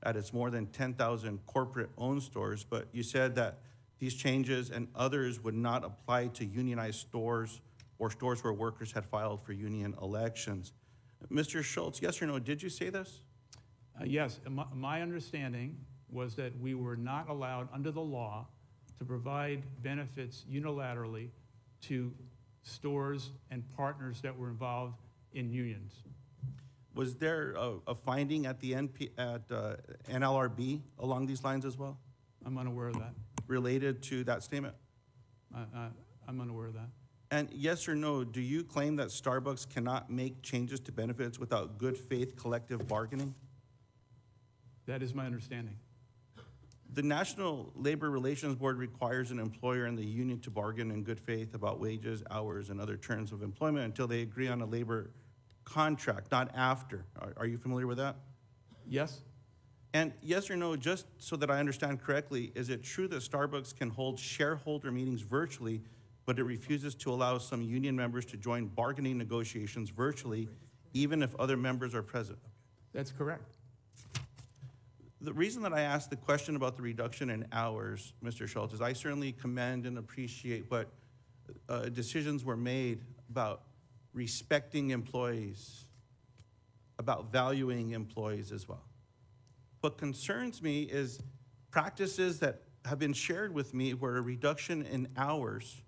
at its more than 10,000 corporate-owned stores, but you said that these changes and others would not apply to unionized stores or stores where workers had filed for union elections. Mr. Schultz, yes or no, did you say this? Yes, my understanding was that we were not allowed under the law to provide benefits unilaterally to stores and partners that were involved in unions. Was there a finding at the NLRB along these lines as well, I'm unaware of that. related to that statement? I'm unaware of that. And yes or no, do you claim that Starbucks cannot make changes to benefits without good faith collective bargaining? That is my understanding. The National Labor Relations Board requires an employer and the union to bargain in good faith about wages, hours, and other terms of employment until they agree on a labor contract, not after. Are you familiar with that? Yes? And yes or no, just so that I understand correctly, is it true that Starbucks can hold shareholder meetings virtually, but it refuses to allow some union members to join bargaining negotiations virtually, even if other members are present? That's correct. The reason that I asked the question about the reduction in hours, Mr. Schultz, is I certainly commend and appreciate what decisions were made about respecting employees, about valuing employees as well. What concerns me is practices that have been shared with me where a reduction in hours,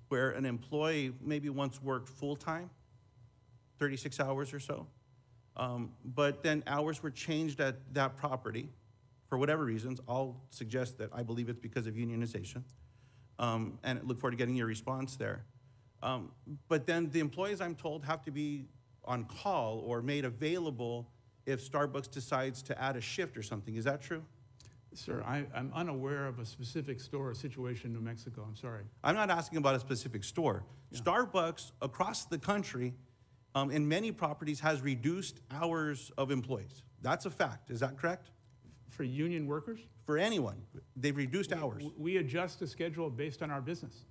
where an employee maybe once worked full-time, 36 hours or so, but then hours were changed at that property for whatever reasons. I'll suggest that I believe it's because of unionization, and I look forward to getting your response there. But then the employees, I'm told, have to be on call or made available if Starbucks decides to add a shift or something. Is that true? Sir, I'm unaware of a specific store or situation in New Mexico. I'm sorry. I'm not asking about a specific store. Yeah. Starbucks across the country in many properties has reduced hours of employees. That's a fact. Is that correct? For union workers? For anyone. They've reduced hours. We adjust the schedule based on our business.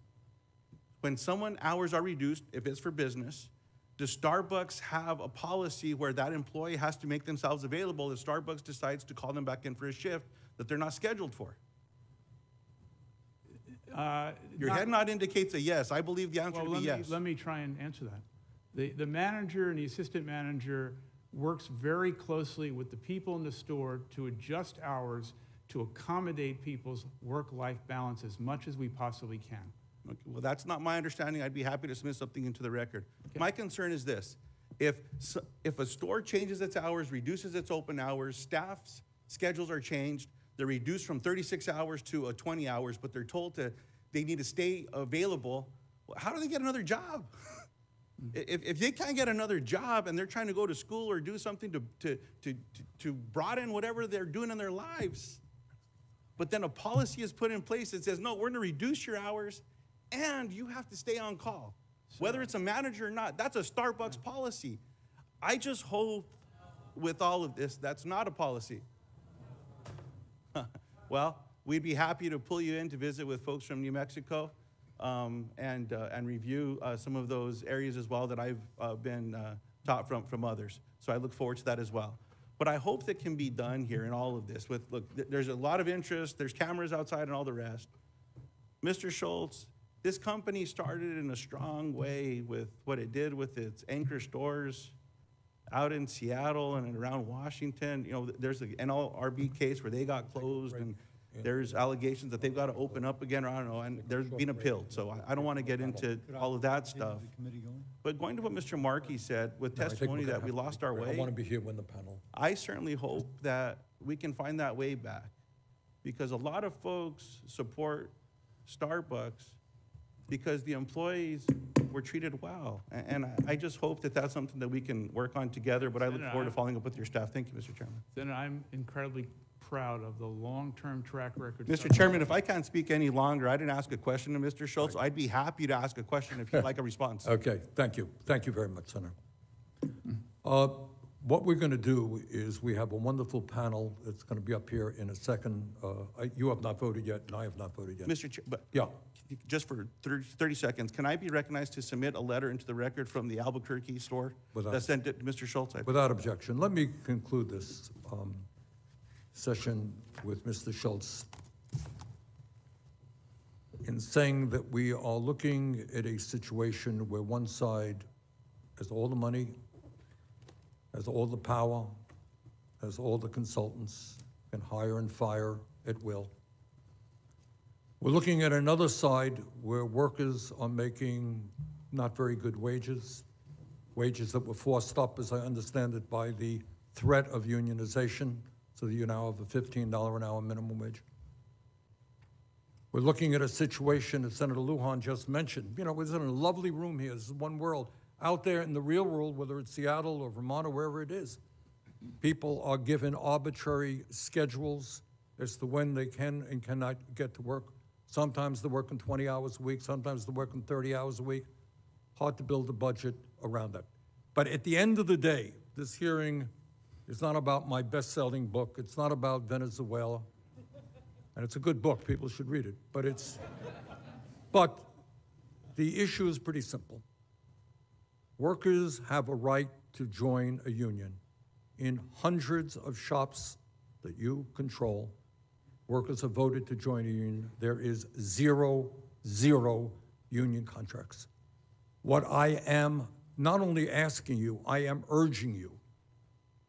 When someone hours are reduced, if it's for business, does Starbucks have a policy where that employee has to make themselves available if Starbucks decides to call them back in for a shift that they're not scheduled for? Your head nod indicates a yes. I believe the answer would be yes. Let me try and answer that. The manager and the assistant manager works very closely with the people in the store to adjust hours to accommodate people's work-life balance as much as we possibly can. Okay, well, that's not my understanding. I'd be happy to submit something into the record. Okay. My concern is this. If a store changes its hours, reduces its open hours, staff's schedules are changed, they're reduced from 36 hours to 20 hours, but they're told they need to stay available, how do they get another job? If they can't get another job and they're trying to go to school or do something to broaden whatever they're doing in their lives, but then a policy is put in place that says, no, we're gonna reduce your hours and you have to stay on call. Whether it's a manager or not, that's a Starbucks policy. I just hope with all of this, that's not a policy. Well, we'd be happy to pull you in to visit with folks from New Mexico and review some of those areas as well that I've been taught from others. So I look forward to that as well. But I hope that can be done here in all of this. Look, there's a lot of interest, there's cameras outside and all the rest. Mr. Schultz, this company started in a strong way with what it did with its anchor stores out in Seattle and around Washington. You know, there's an NLRB case where they got closed, and there's allegations that they've got to open up again, or I don't know, and they're being appealed. So I don't want to get into all of that stuff. But going to what Mr. Markey said, with testimony that we lost our way, I want to be here when the panel. I certainly hope that we can find that way back, because a lot of folks support Starbucks because the employees were treated well. And I just hope that that's something that we can work on together, but I look forward to following up with your staff. Thank you, Mr. Chairman. Senator, I'm incredibly proud of the long-term track record. Mr. Chairman, if I can't speak any longer, I didn't ask a question to Mr. Schultz. I'd be happy to ask a question if you'd like a response. Okay, thank you. Thank you very much, Senator. What we're going to do is we have a wonderful panel that's going to be up here in a second. You have not voted yet, and I have not voted yet. Mr. Chair, but Yeah. just for 30 seconds, can I be recognized to submit a letter into the record from the Albuquerque store that sent it to Mr. Schultz? Without objection. Let me conclude this session with Mr. Schultz in saying that we are looking at a situation where one side has all the money, has all the power, has all the consultants, can hire and fire at will. We're looking at another side where workers are making not very good wages, wages that were forced up, as I understand it, by the threat of unionization, so that you now have a $15 an hour minimum wage. We're looking at a situation that Senator Lujan just mentioned. You know, we're in a lovely room here. This is one world. Out there in the real world, whether it's Seattle or Vermont or wherever it is, people are given arbitrary schedules as to when they can and cannot get to work. Sometimes they're working 20 hours a week, sometimes they're working 30 hours a week. Hard to build a budget around that. But at the end of the day, this hearing is not about my best-selling book. It's not about Venezuela. And it's a good book, people should read it. But the issue is pretty simple. Workers have a right to join a union. In hundreds of shops that you control, workers have voted to join a union. There is zero union contracts. What I am not only asking you, I am urging you,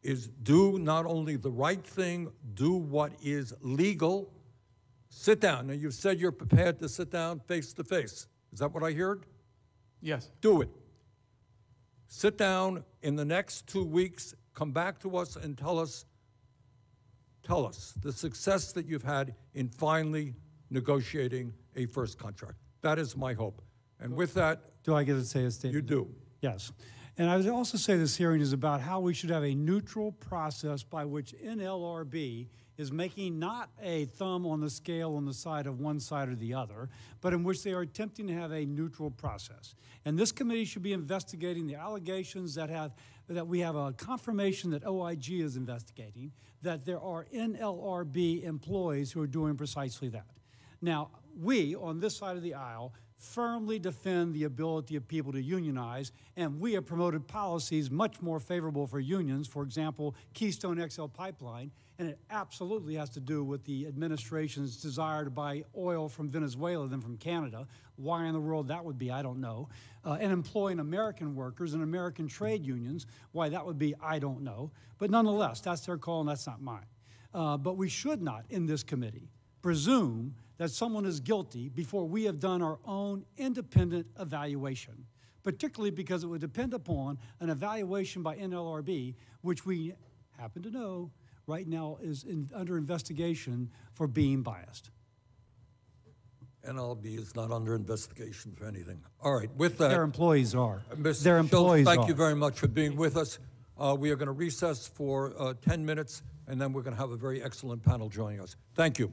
is do not only the right thing, do what is legal. Sit down. Now, you've said you're prepared to sit down face to face. Is that what I heard? Yes. Do it. Sit down in the next 2 weeks, come back to us and tell us the success that you've had in finally negotiating a first contract. That is my hope. And with that, do I get to say a statement? You do. Yes. And I would also say this hearing is about how we should have a neutral process by which NLRB is making not a thumb on the scale on the side of one side or the other, but in which they are attempting to have a neutral process. And this committee should be investigating the allegations that we have a confirmation that OIG is investigating, that there are NLRB employees who are doing precisely that. Now, we, on this side of the aisle, firmly defend the ability of people to unionize, and we have promoted policies much more favorable for unions, for example, Keystone XL Pipeline, and it absolutely has to do with the administration's desire to buy oil from Venezuela than from Canada. Why in the world that would be, I don't know. And employing American workers and American trade unions, why that would be, I don't know. But nonetheless, that's their call and that's not mine. But we should not, in this committee, presume that someone is guilty before we have done our own independent evaluation, particularly because it would depend upon an evaluation by NLRB, which we happen to know right now is under investigation for being biased. NLRB is not under investigation for anything. All right, with that. Their employees are. Mr. Their employees Schultz, are. thank you very much for being with us. We are going to recess for 10 minutes, and then we're going to have a very excellent panel joining us. Thank you.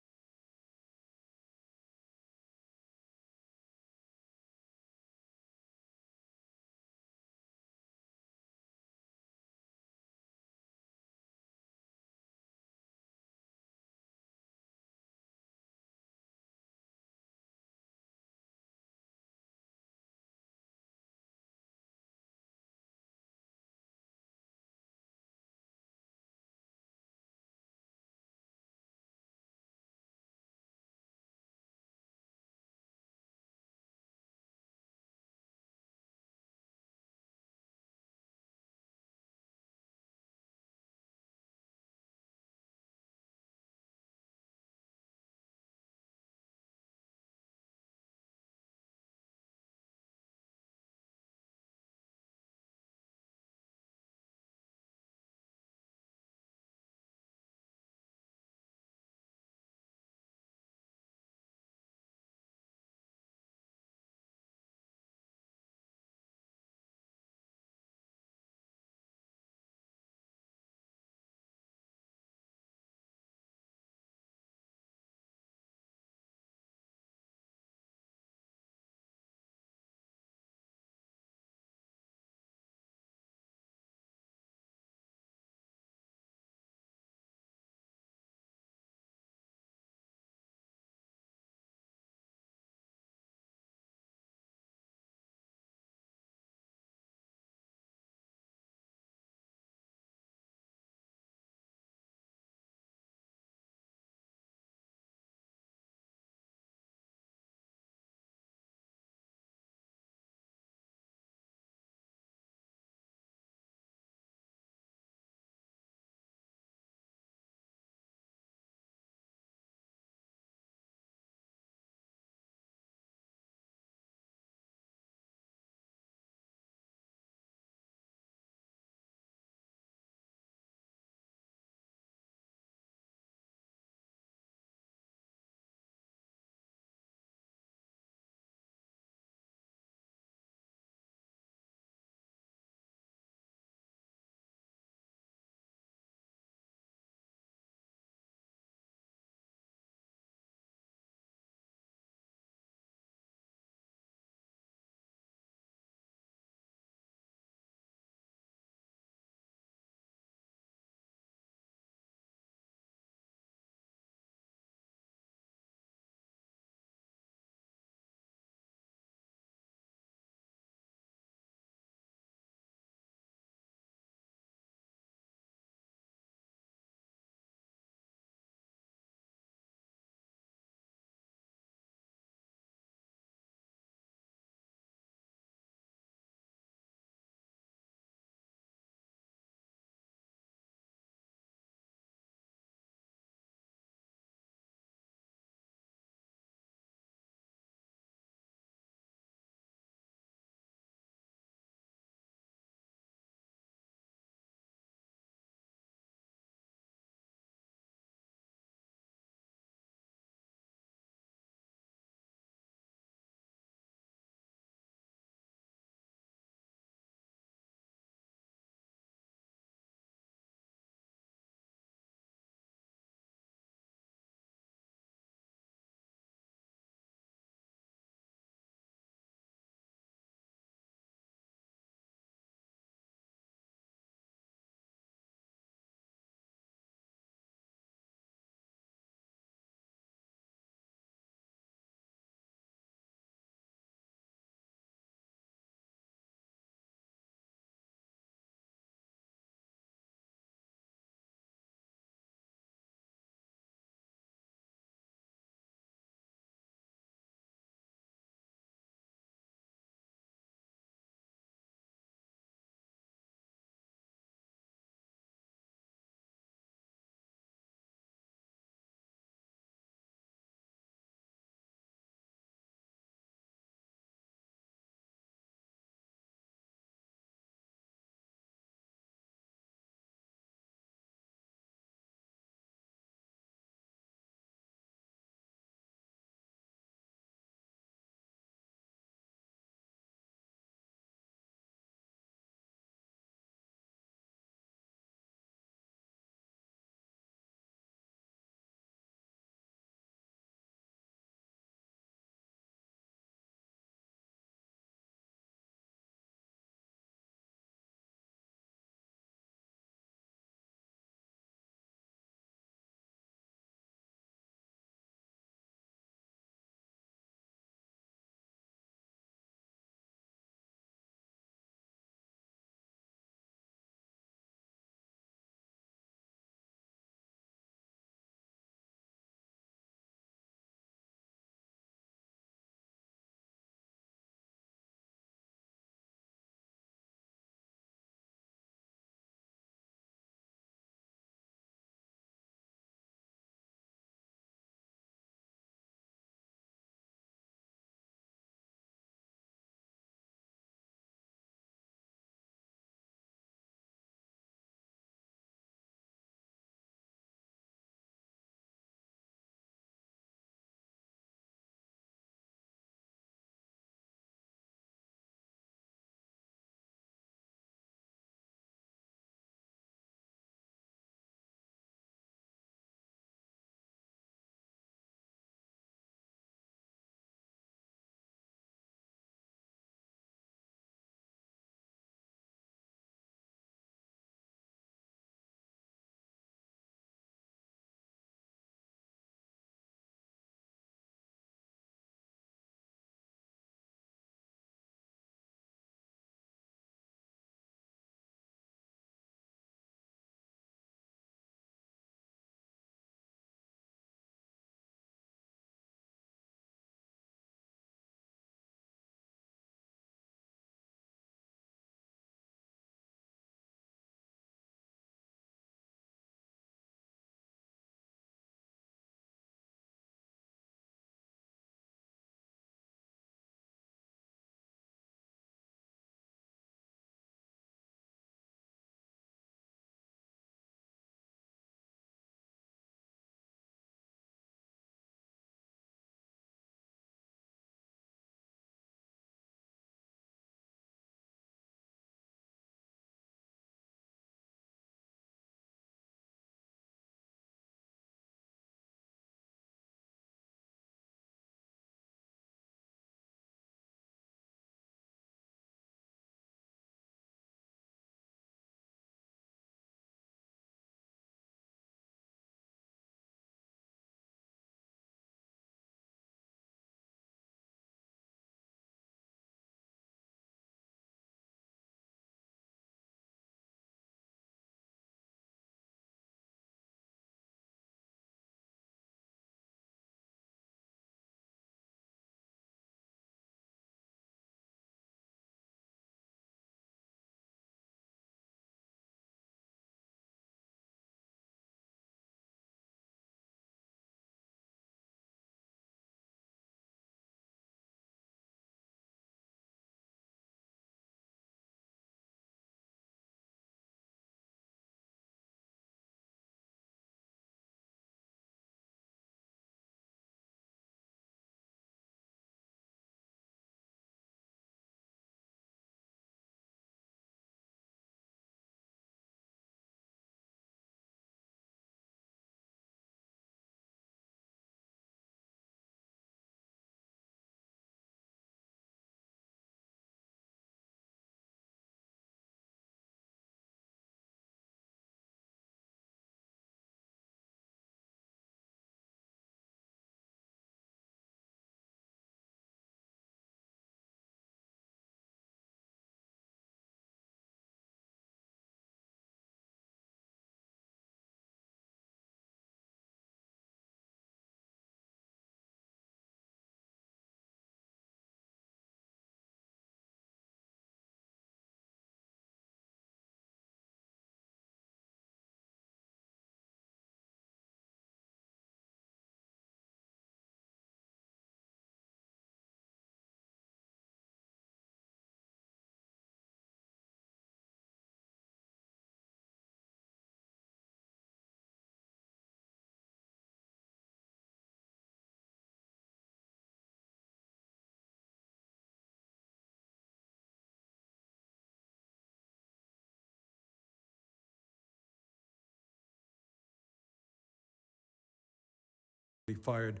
He fired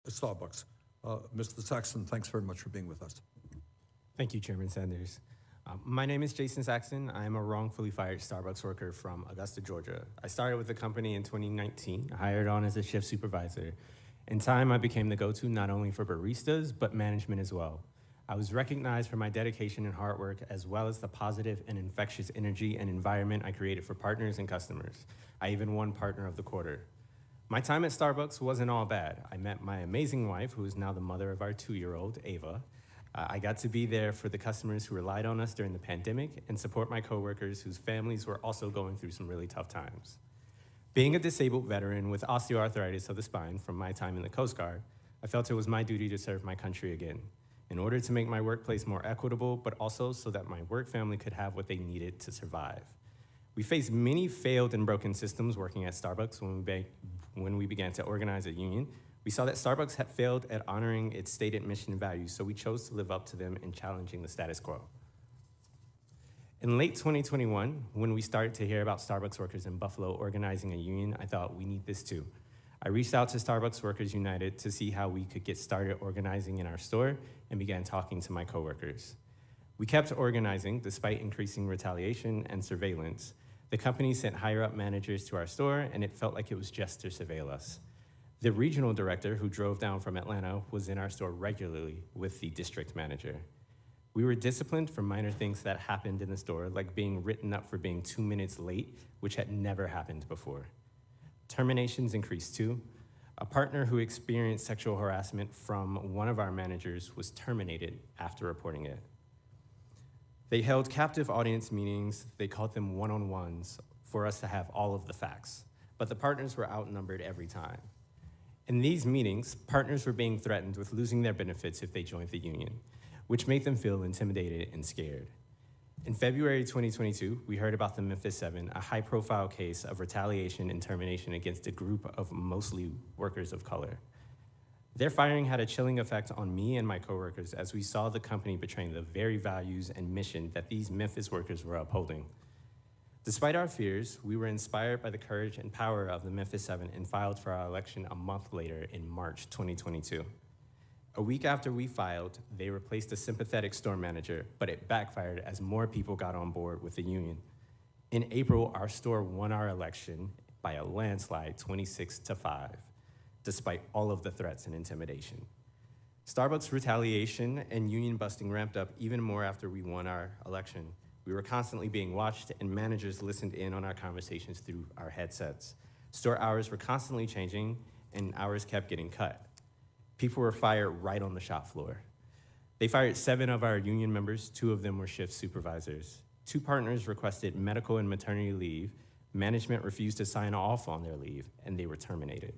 at Starbucks. Mr. Saxon, thanks very much for being with us. Thank you, Chairman Sanders. My name is Jason Saxon. I am a wrongfully fired Starbucks worker from Augusta, Georgia. I started with the company in 2019, hired on as a shift supervisor. In time, I became the go-to not only for baristas, but management as well. I was recognized for my dedication and hard work, as well as the positive and infectious energy and environment I created for partners and customers. I even won Partner of the Quarter. My time at Starbucks wasn't all bad. I met my amazing wife, who is now the mother of our 2-year-old, Ava. I got to be there for the customers who relied on us during the pandemic and support my coworkers whose families were also going through some really tough times. Being a disabled veteran with osteoarthritis of the spine from my time in the Coast Guard, I felt it was my duty to serve my country again, in order to make my workplace more equitable, but also so that my work family could have what they needed to survive. We faced many failed and broken systems working at Starbucks when we began to organize a union. We saw that Starbucks had failed at honoring its stated mission and values, so we chose to live up to them in challenging the status quo. In late 2021, when we started to hear about Starbucks workers in Buffalo organizing a union, I thought, we need this too. I reached out to Starbucks Workers United to see how we could get started organizing in our store and began talking to my coworkers. We kept organizing despite increasing retaliation and surveillance. The company sent higher-up managers to our store, and it felt like it was just to surveil us. The regional director, who drove down from Atlanta, was in our store regularly with the district manager. We were disciplined for minor things that happened in the store, like being written up for being 2 minutes late, which had never happened before. Terminations increased too. A partner who experienced sexual harassment from one of our managers was terminated after reporting it. They held captive audience meetings, they called them one-on-ones, for us to have all of the facts, but the partners were outnumbered every time. In these meetings, partners were being threatened with losing their benefits if they joined the union, which made them feel intimidated and scared. In February 2022, we heard about the Memphis 7, a high-profile case of retaliation and termination against a group of mostly workers of color. Their firing had a chilling effect on me and my coworkers as we saw the company betraying the very values and mission that these Memphis workers were upholding. Despite our fears, we were inspired by the courage and power of the Memphis 7 and filed for our election a month later in March 2022. A week after we filed, they replaced a sympathetic store manager, but it backfired as more people got on board with the union. In April, our store won our election by a landslide, 26-5, despite all of the threats and intimidation. Starbucks retaliation and union busting ramped up even more after we won our election. We were constantly being watched, and managers listened in on our conversations through our headsets. Store hours were constantly changing, and hours kept getting cut. People were fired right on the shop floor. They fired 7 of our union members, 2 of them were shift supervisors. 2 partners requested medical and maternity leave. Management refused to sign off on their leave, and they were terminated.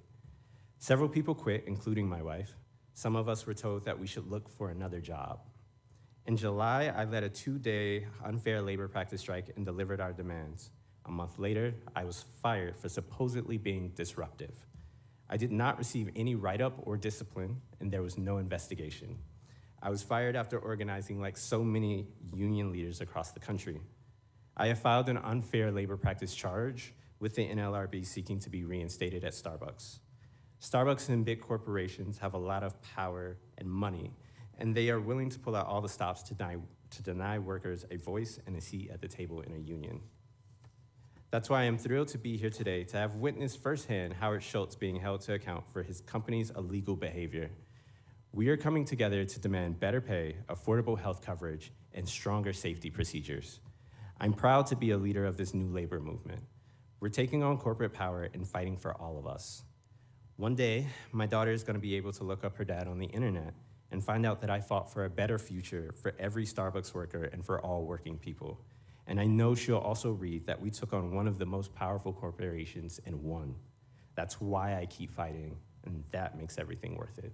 Several people quit, including my wife. Some of us were told that we should look for another job. In July, I led a 2-day unfair labor practice strike and delivered our demands. A month later, I was fired for supposedly being disruptive. I did not receive any write-up or discipline, and there was no investigation. I was fired after organizing like so many union leaders across the country. I have filed an unfair labor practice charge with the NLRB seeking to be reinstated at Starbucks. Starbucks and big corporations have a lot of power and money, and they are willing to pull out all the stops to deny workers a voice and a seat at the table in a union. That's why I'm thrilled to be here today to have witnessed firsthand Howard Schultz being held to account for his company's illegal behavior. We are coming together to demand better pay, affordable health coverage, and stronger safety procedures. I'm proud to be a leader of this new labor movement. We're taking on corporate power and fighting for all of us. One day, my daughter is going to be able to look up her dad on the internet and find out that I fought for a better future for every Starbucks worker and for all working people. And I know she'll also read that we took on one of the most powerful corporations and won. That's why I keep fighting, and that makes everything worth it.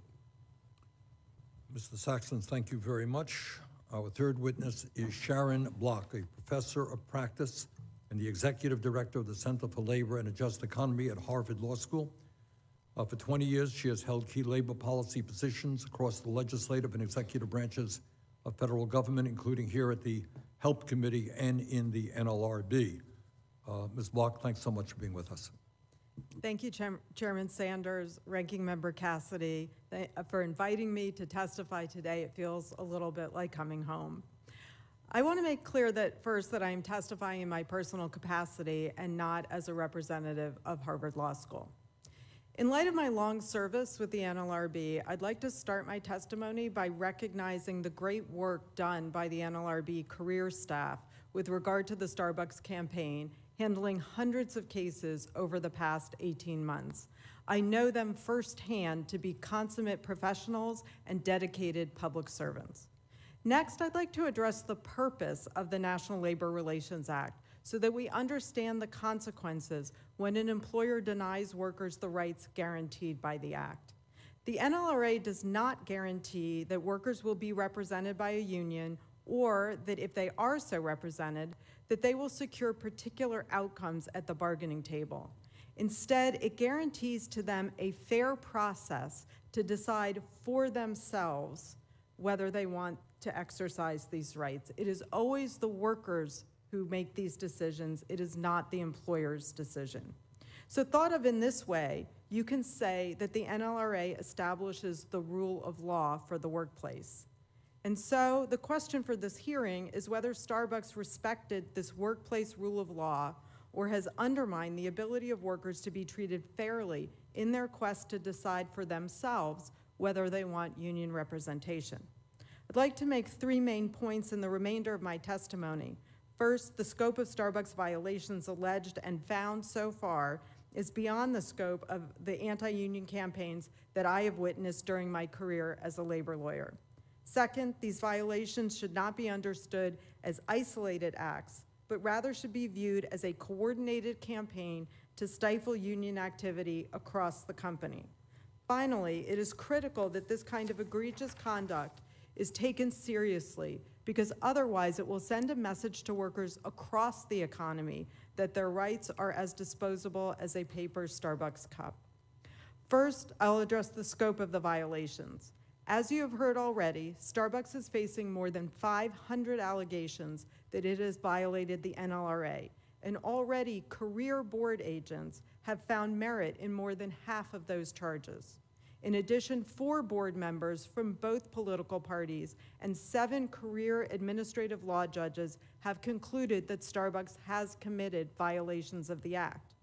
Mr. Saxon, thank you very much. Our third witness is Sharon Block, a professor of practice and the executive director of the Center for Labor and a Just Economy at Harvard Law School. For 20 years, she has held key labor policy positions across the legislative and executive branches of federal government, including here at the HELP Committee and in the NLRB. Ms. Block, thanks so much for being with us. Thank you, Chairman Sanders, Ranking Member Cassidy, for inviting me to testify today. It feels a little bit like coming home. I want to make clear that first that I am testifying in my personal capacity and not as a representative of Harvard Law School. In light of my long service with the NLRB, I'd like to start my testimony by recognizing the great work done by the NLRB career staff with regard to the Starbucks campaign, handling hundreds of cases over the past 18 months. I know them firsthand to be consummate professionals and dedicated public servants. Next, I'd like to address the purpose of the National Labor Relations Act so that we understand the consequences when an employer denies workers the rights guaranteed by the Act. The NLRA does not guarantee that workers will be represented by a union or that if they are so represented, that they will secure particular outcomes at the bargaining table. Instead, it guarantees to them a fair process to decide for themselves whether they want to exercise these rights. It is always the workers who make these decisions. It is not the employer's decision. So thought of in this way, you can say that the NLRA establishes the rule of law for the workplace. And so the question for this hearing is whether Starbucks respected this workplace rule of law or has undermined the ability of workers to be treated fairly in their quest to decide for themselves whether they want union representation. I'd like to make three main points in the remainder of my testimony. First, the scope of Starbucks violations alleged and found so far is beyond the scope of the anti-union campaigns that I have witnessed during my career as a labor lawyer. Second, these violations should not be understood as isolated acts, but rather should be viewed as a coordinated campaign to stifle union activity across the company. Finally, it is critical that this kind of egregious conduct is taken seriously because otherwise it will send a message to workers across the economy that their rights are as disposable as a paper Starbucks cup. First, I'll address the scope of the violations. As you have heard already, Starbucks is facing more than 500 allegations that it has violated the NLRA, and already career board agents have found merit in more than half of those charges. In addition, 4 board members from both political parties and 7 career administrative law judges have concluded that Starbucks has committed violations of the Act.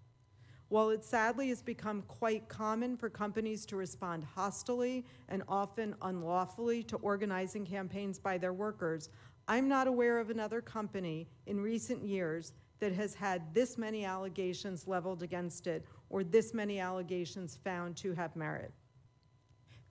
While it sadly has become quite common for companies to respond hostilely and often unlawfully to organizing campaigns by their workers, I'm not aware of another company in recent years that has had this many allegations leveled against it or this many allegations found to have merit.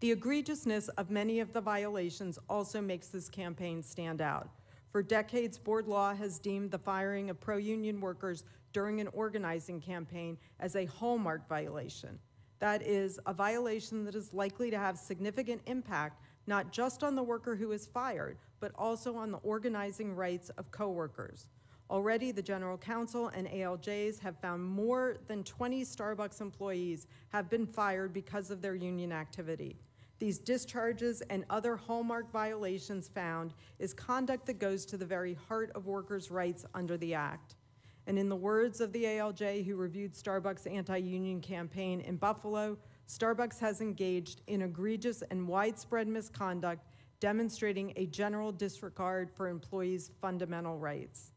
The egregiousness of many of the violations also makes this campaign stand out. For decades, board law has deemed the firing of pro-union workers during an organizing campaign as a hallmark violation. That is, a violation that is likely to have significant impact not just on the worker who is fired, but also on the organizing rights of coworkers. Already, the General Counsel and ALJs have found more than 20 Starbucks employees have been fired because of their union activity. These discharges and other hallmark violations found is conduct that goes to the very heart of workers' rights under the Act. And in the words of the ALJ who reviewed Starbucks' anti-union campaign in Buffalo, Starbucks has engaged in egregious and widespread misconduct, demonstrating a general disregard for employees' fundamental rights.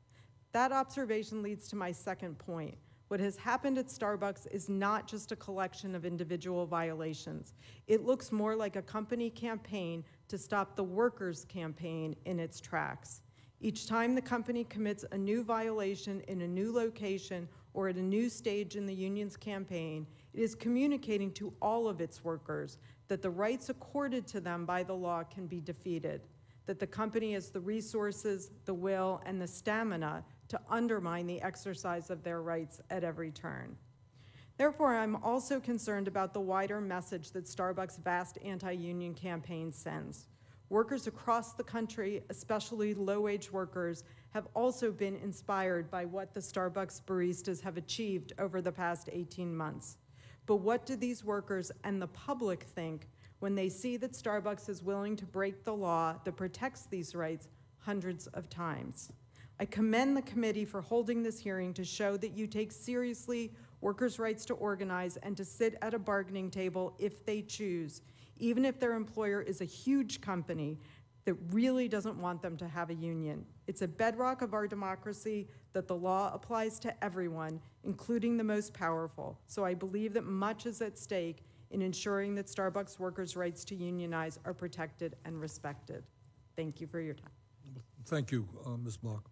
That observation leads to my second point. What has happened at Starbucks is not just a collection of individual violations. It looks more like a company campaign to stop the workers' campaign in its tracks. Each time the company commits a new violation in a new location or at a new stage in the union's campaign, it is communicating to all of its workers that the rights accorded to them by the law can be defeated, that the company has the resources, the will, and the stamina to undermine the exercise of their rights at every turn. Therefore, I'm also concerned about the wider message that Starbucks' vast anti-union campaign sends. Workers across the country, especially low-wage workers, have also been inspired by what the Starbucks baristas have achieved over the past 18 months. But what do these workers and the public think when they see that Starbucks is willing to break the law that protects these rights hundreds of times? I commend the committee for holding this hearing to show that you take seriously workers' rights to organize and to sit at a bargaining table if they choose, even if their employer is a huge company that really doesn't want them to have a union. It's a bedrock of our democracy that the law applies to everyone, including the most powerful. So I believe that much is at stake in ensuring that Starbucks workers' rights to unionize are protected and respected. Thank you for your time. Thank you, Ms. Mock.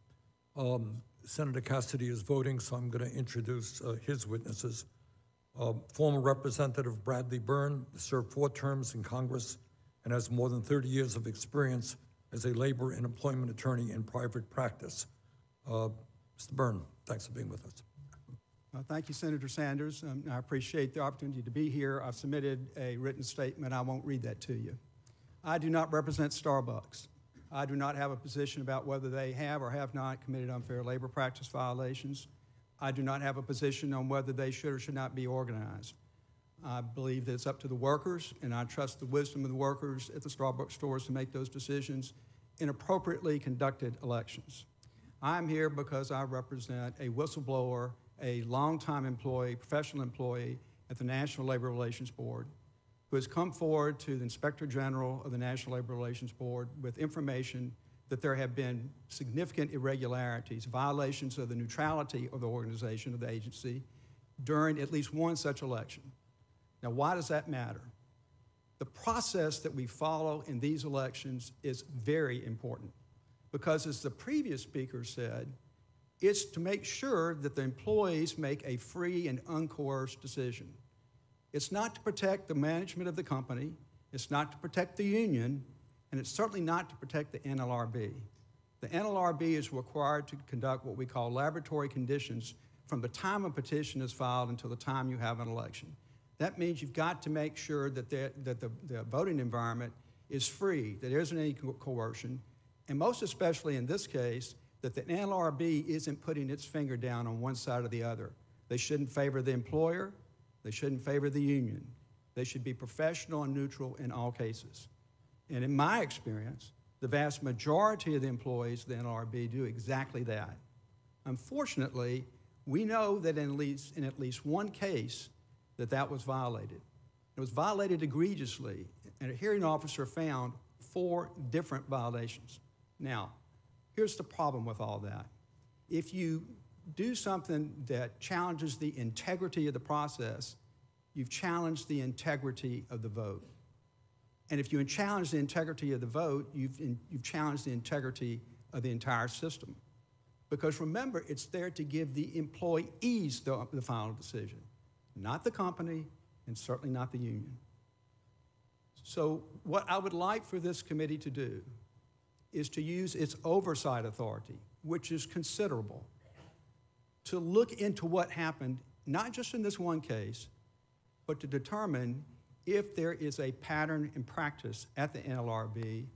Senator Cassidy is voting, so I'm going to introduce his witnesses. Former Representative Bradley Byrne served 4 terms in Congress and has more than 30 years of experience as a labor and employment attorney in private practice. Mr. Byrne, thanks for being with us. Thank you, Senator Sanders. I appreciate the opportunity to be here. I've submitted a written statement. I won't read that to you. I do not represent Starbucks. I do not have a position about whether they have or have not committed unfair labor practice violations. I do not have a position on whether they should or should not be organized. I believe that it's up to the workers, and I trust the wisdom of the workers at the Starbucks stores to make those decisions in appropriately conducted elections. I'm here because I represent a whistleblower, a longtime employee, professional employee at the National Labor Relations Board, who has come forward to the Inspector General of the National Labor Relations Board with information that there have been significant irregularities, violations of the neutrality of the organization of the agency during at least one such election. Now, why does that matter? The process that we follow in these elections is very important because, as the previous speaker said, it's to make sure that the employees make a free and uncoerced decision. It's not to protect the management of the company, it's not to protect the union, and it's certainly not to protect the NLRB. The NLRB is required to conduct what we call laboratory conditions from the time a petition is filed until the time you have an election. That means you've got to make sure that the voting environment is free, that there isn't any coercion, and most especially in this case, that the NLRB isn't putting its finger down on one side or the other. They shouldn't favor the employer, they shouldn't favor the union. They should be professional and neutral in all cases. And in my experience, the vast majority of the employees of the NLRB do exactly that. Unfortunately, we know that in at least one case, that was violated. It was violated egregiously, and a hearing officer found 4 different violations. Now, here's the problem with all that. If you do something that challenges the integrity of the process, you've challenged the integrity of the vote. And if you challenge the integrity of the vote, you've challenged the integrity of the entire system. Because remember, it's there to give the employees the final decision, not the company, and certainly not the union. So what I would like for this committee to do is to use its oversight authority, which is considerable, to look into what happened, not just in this one case, but to determine if there is a pattern in practice at the NLRB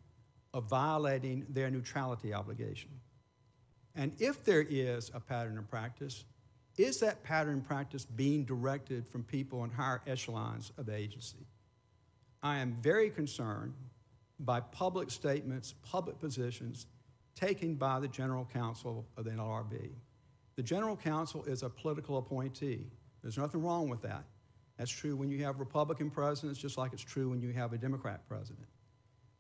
of violating their neutrality obligation. And if there is a pattern in practice, is that pattern in practice being directed from people in higher echelons of the agency? I am very concerned by public statements, public positions taken by the General Counsel of the NLRB. The General Counsel is a political appointee. There's nothing wrong with that. That's true when you have Republican presidents, just like it's true when you have a Democrat president.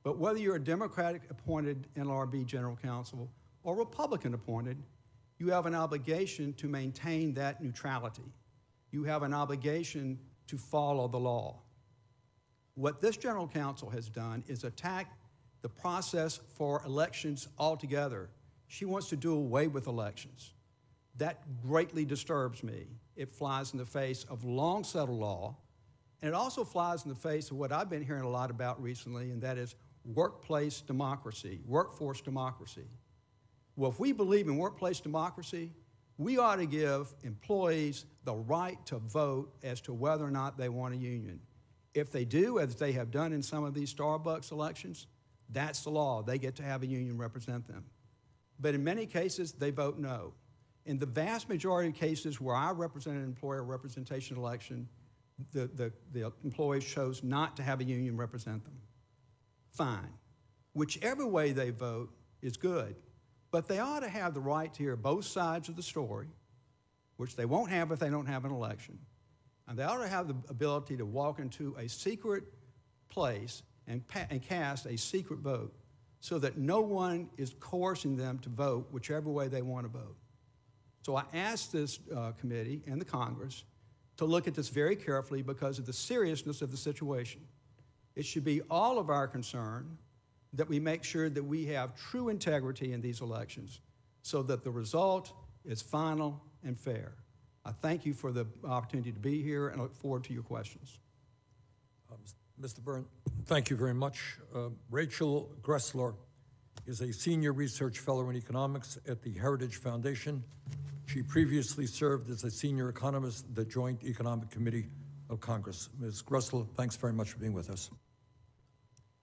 But whether you're a Democratic-appointed NLRB General Counsel or Republican-appointed, you have an obligation to maintain that neutrality. You have an obligation to follow the law. What this General Counsel has done is attack the process for elections altogether. She wants to do away with elections. That greatly disturbs me. It flies in the face of long-settled law, and it also flies in the face of what I've been hearing a lot about recently, and that is workplace democracy, workforce democracy. Well, if we believe in workplace democracy, we ought to give employees the right to vote as to whether or not they want a union. If they do, as they have done in some of these Starbucks elections, that's the law. They get to have a union represent them. But in many cases, they vote no. In the vast majority of cases where I represented an employer representation election, the employees chose not to have a union represent them. Fine. Whichever way they vote is good. But they ought to have the right to hear both sides of the story, which they won't have if they don't have an election. And they ought to have the ability to walk into a secret place and cast a secret vote so that no one is coercing them to vote whichever way they want to vote. So I asked this committee and the Congress to look at this very carefully because of the seriousness of the situation. It should be all of our concern that we make sure that we have true integrity in these elections so that the result is final and fair. I thank you for the opportunity to be here and I look forward to your questions. Mr. Byrne, thank you very much. Rachel Gressler is a senior research fellow in economics at the Heritage Foundation. She previously served as a senior economist at the Joint Economic Committee of Congress. Ms. Gressler, thanks very much for being with us.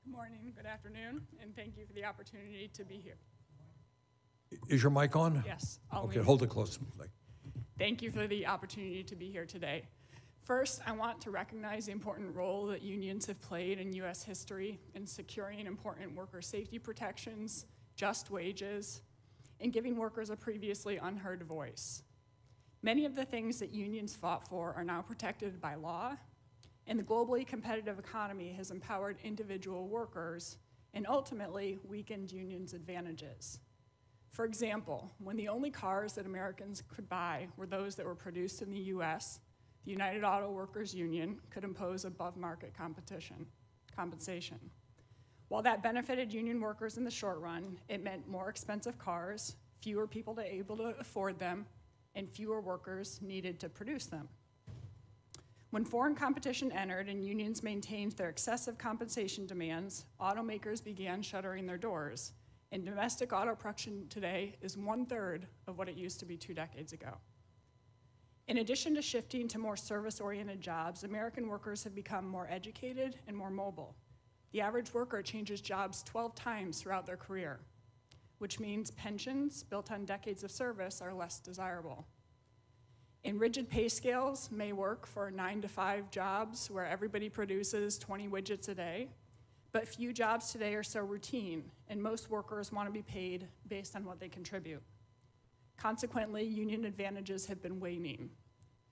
Good morning, good afternoon, and thank you for the opportunity to be here. Is your mic on? Yes. Okay, hold it close. Thank you for the opportunity to be here today. First, I want to recognize the important role that unions have played in U.S. history in securing important worker safety protections, just wages, and giving workers a previously unheard voice. Many of the things that unions fought for are now protected by law, and the globally competitive economy has empowered individual workers and ultimately weakened unions' advantages. For example, when the only cars that Americans could buy were those that were produced in the U.S., the United Auto Workers Union could impose above-market compensation. While that benefited union workers in the short run, it meant more expensive cars, fewer people able to afford them, and fewer workers needed to produce them. When foreign competition entered and unions maintained their excessive compensation demands, automakers began shuttering their doors, and domestic auto production today is 1/3 of what it used to be 2 decades ago. In addition to shifting to more service-oriented jobs, American workers have become more educated and more mobile. The average worker changes jobs 12 times throughout their career, which means pensions built on decades of service are less desirable. And rigid pay scales may work for 9-to-5 jobs where everybody produces 20 widgets a day, but few jobs today are so routine, and most workers want to be paid based on what they contribute. Consequently, union advantages have been waning.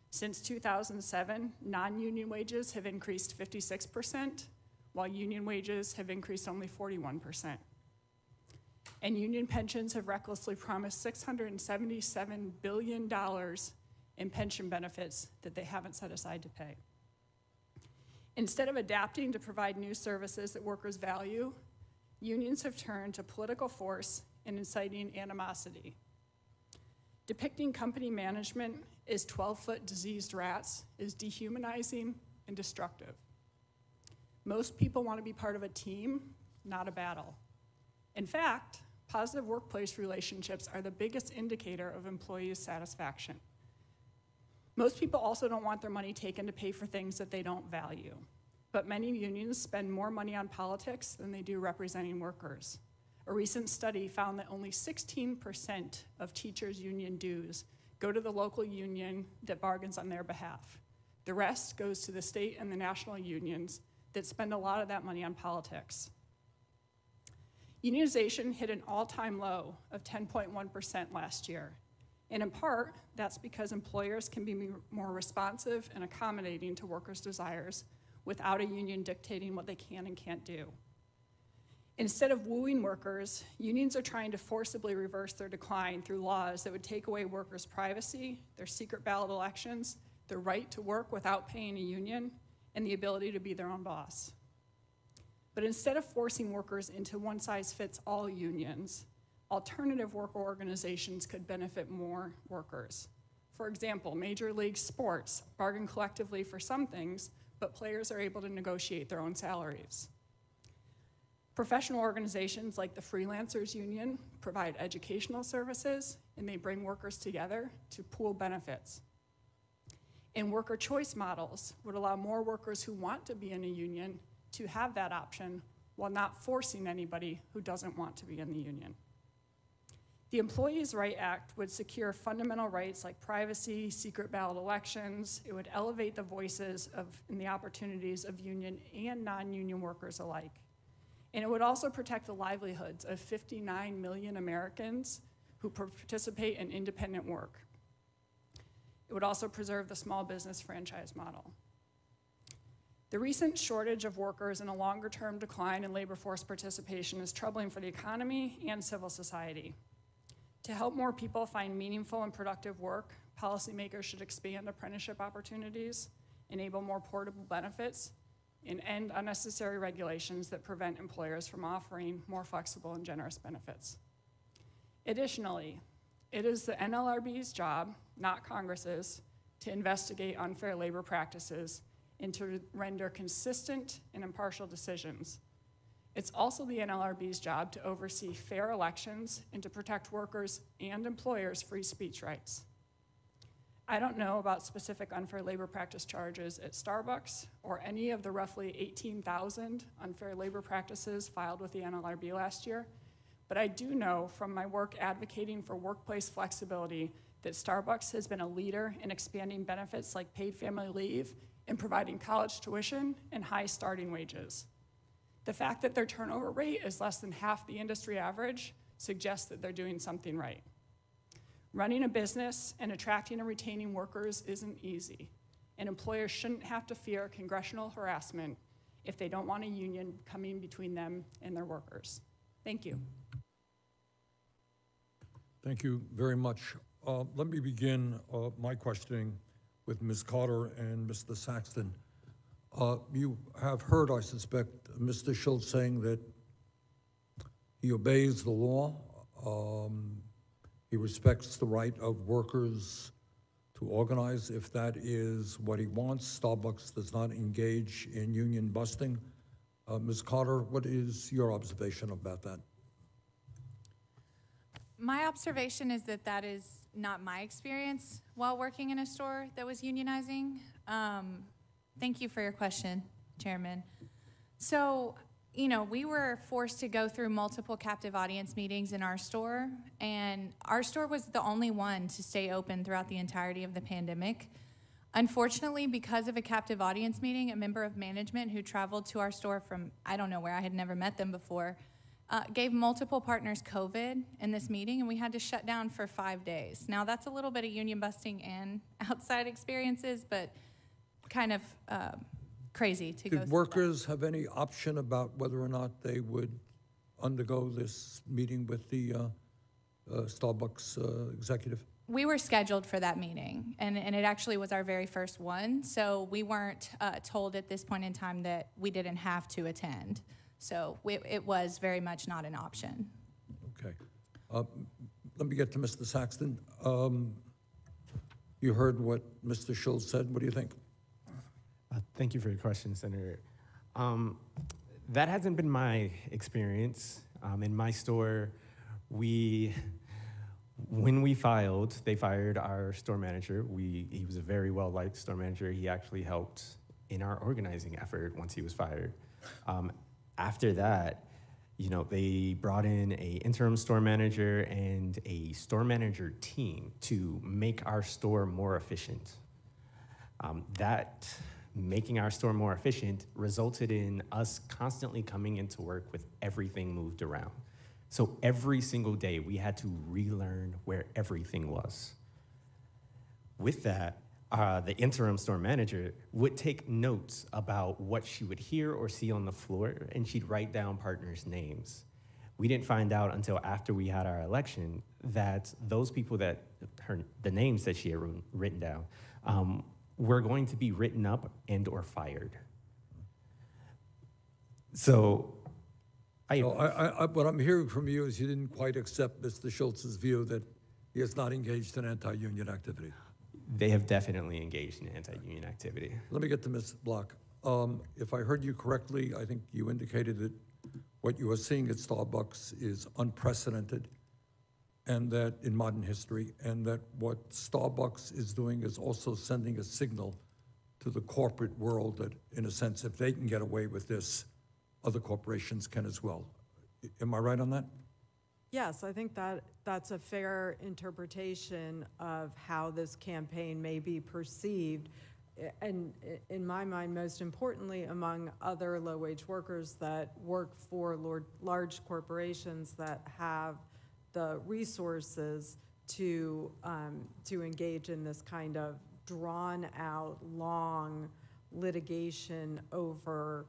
Since 2007, non-union wages have increased 56%, while union wages have increased only 41%. And union pensions have recklessly promised $677 billion in pension benefits that they haven't set aside to pay. Instead of adapting to provide new services that workers value, unions have turned to political force and inciting animosity. Depicting company management as 12-foot diseased rats is dehumanizing and destructive. Most people want to be part of a team, not a battle. In fact, positive workplace relationships are the biggest indicator of employee satisfaction. Most people also don't want their money taken to pay for things that they don't value. But many unions spend more money on politics than they do representing workers. A recent study found that only 16% of teachers' union dues go to the local union that bargains on their behalf. The rest goes to the state and the national unions that spend a lot of that money on politics. Unionization hit an all-time low of 10.1% last year. And in part, that's because employers can be more responsive and accommodating to workers' desires without a union dictating what they can and can't do. Instead of wooing workers, unions are trying to forcibly reverse their decline through laws that would take away workers' privacy, their secret ballot elections, their right to work without paying a union, and the ability to be their own boss. But instead of forcing workers into one-size-fits-all unions, alternative worker organizations could benefit more workers. For example, Major League Sports bargain collectively for some things, but players are able to negotiate their own salaries. Professional organizations like the Freelancers Union provide educational services, and they bring workers together to pool benefits. And worker choice models would allow more workers who want to be in a union to have that option while not forcing anybody who doesn't want to be in the union. The Employees' Right Act would secure fundamental rights like privacy, secret ballot elections. It would elevate the voices and the opportunities of union and non-union workers alike. And it would also protect the livelihoods of 59 million Americans who participate in independent work. It would also preserve the small business franchise model. The recent shortage of workers and a longer-term decline in labor force participation is troubling for the economy and civil society. To help more people find meaningful and productive work, policymakers should expand apprenticeship opportunities, enable more portable benefits, and end unnecessary regulations that prevent employers from offering more flexible and generous benefits. Additionally, it is the NLRB's job, not Congress's, to investigate unfair labor practices and to render consistent and impartial decisions. It's also the NLRB's job to oversee fair elections and to protect workers' and employers' free speech rights. I don't know about specific unfair labor practice charges at Starbucks or any of the roughly 18,000 unfair labor practices filed with the NLRB last year, but I do know from my work advocating for workplace flexibility that Starbucks has been a leader in expanding benefits like paid family leave and providing college tuition and high starting wages. The fact that their turnover rate is less than half the industry average suggests that they're doing something right. Running a business and attracting and retaining workers isn't easy, and employers shouldn't have to fear congressional harassment if they don't want a union coming between them and their workers. Thank you. Thank you very much. Let me begin my questioning with Ms. Carter and Mr. Saxton. You have heard, I suspect, Mr. Schultz saying that he obeys the law. He respects the right of workers to organize if that is what he wants. Starbucks does not engage in union busting. Ms. Carter, what is your observation about that? My observation is that that is not my experience while working in a store that was unionizing. Thank you for your question, Chairman. So, you know, we were forced to go through multiple captive audience meetings in our store, and our store was the only one to stay open throughout the entirety of the pandemic. Unfortunately, because of a captive audience meeting, a member of management who traveled to our store from, I don't know where, I had never met them before, gave multiple partners COVID in this meeting, and we had to shut down for 5 days. Now, that's a little bit of union busting and outside experiences, but kind of crazy to go through. Did workers have any option about whether or not they would undergo this meeting with the Starbucks executive? We were scheduled for that meeting, and it actually was our very first one, so we weren't told at this point in time that we didn't have to attend. So it was very much not an option. Okay. Let me get to Mr. Saxton. You heard what Mr. Schultz said. What do you think? Thank you for your question, Senator. That hasn't been my experience. In my store, when we filed, they fired our store manager. He was a very well-liked store manager. He actually helped in our organizing effort once he was fired. After that, you know, they brought in an interim store manager and a store manager team to make our store more efficient. That making our store more efficient resulted in us constantly coming into work with everything moved around. So every single day we had to relearn where everything was. With that, the interim store manager would take notes about what she would hear or see on the floor, and she'd write down partners' names. We didn't find out until after we had our election that those people the names that she had written down, were going to be written up and or fired. So what I'm hearing from you is you didn't quite accept Mr. Schultz's view that he has not engaged in anti-union activity. They have definitely engaged in anti-union activity. Let me get to Ms. Block. If I heard you correctly, I think you indicated that what you are seeing at Starbucks is unprecedented, and that in modern history, and that what Starbucks is doing is also sending a signal to the corporate world that, in a sense, if they can get away with this, other corporations can as well. Am I right on that? Yes, I think that's a fair interpretation of how this campaign may be perceived. And in my mind, most importantly, among other low-wage workers that work for large corporations that have the resources to engage in this kind of drawn-out, long litigation over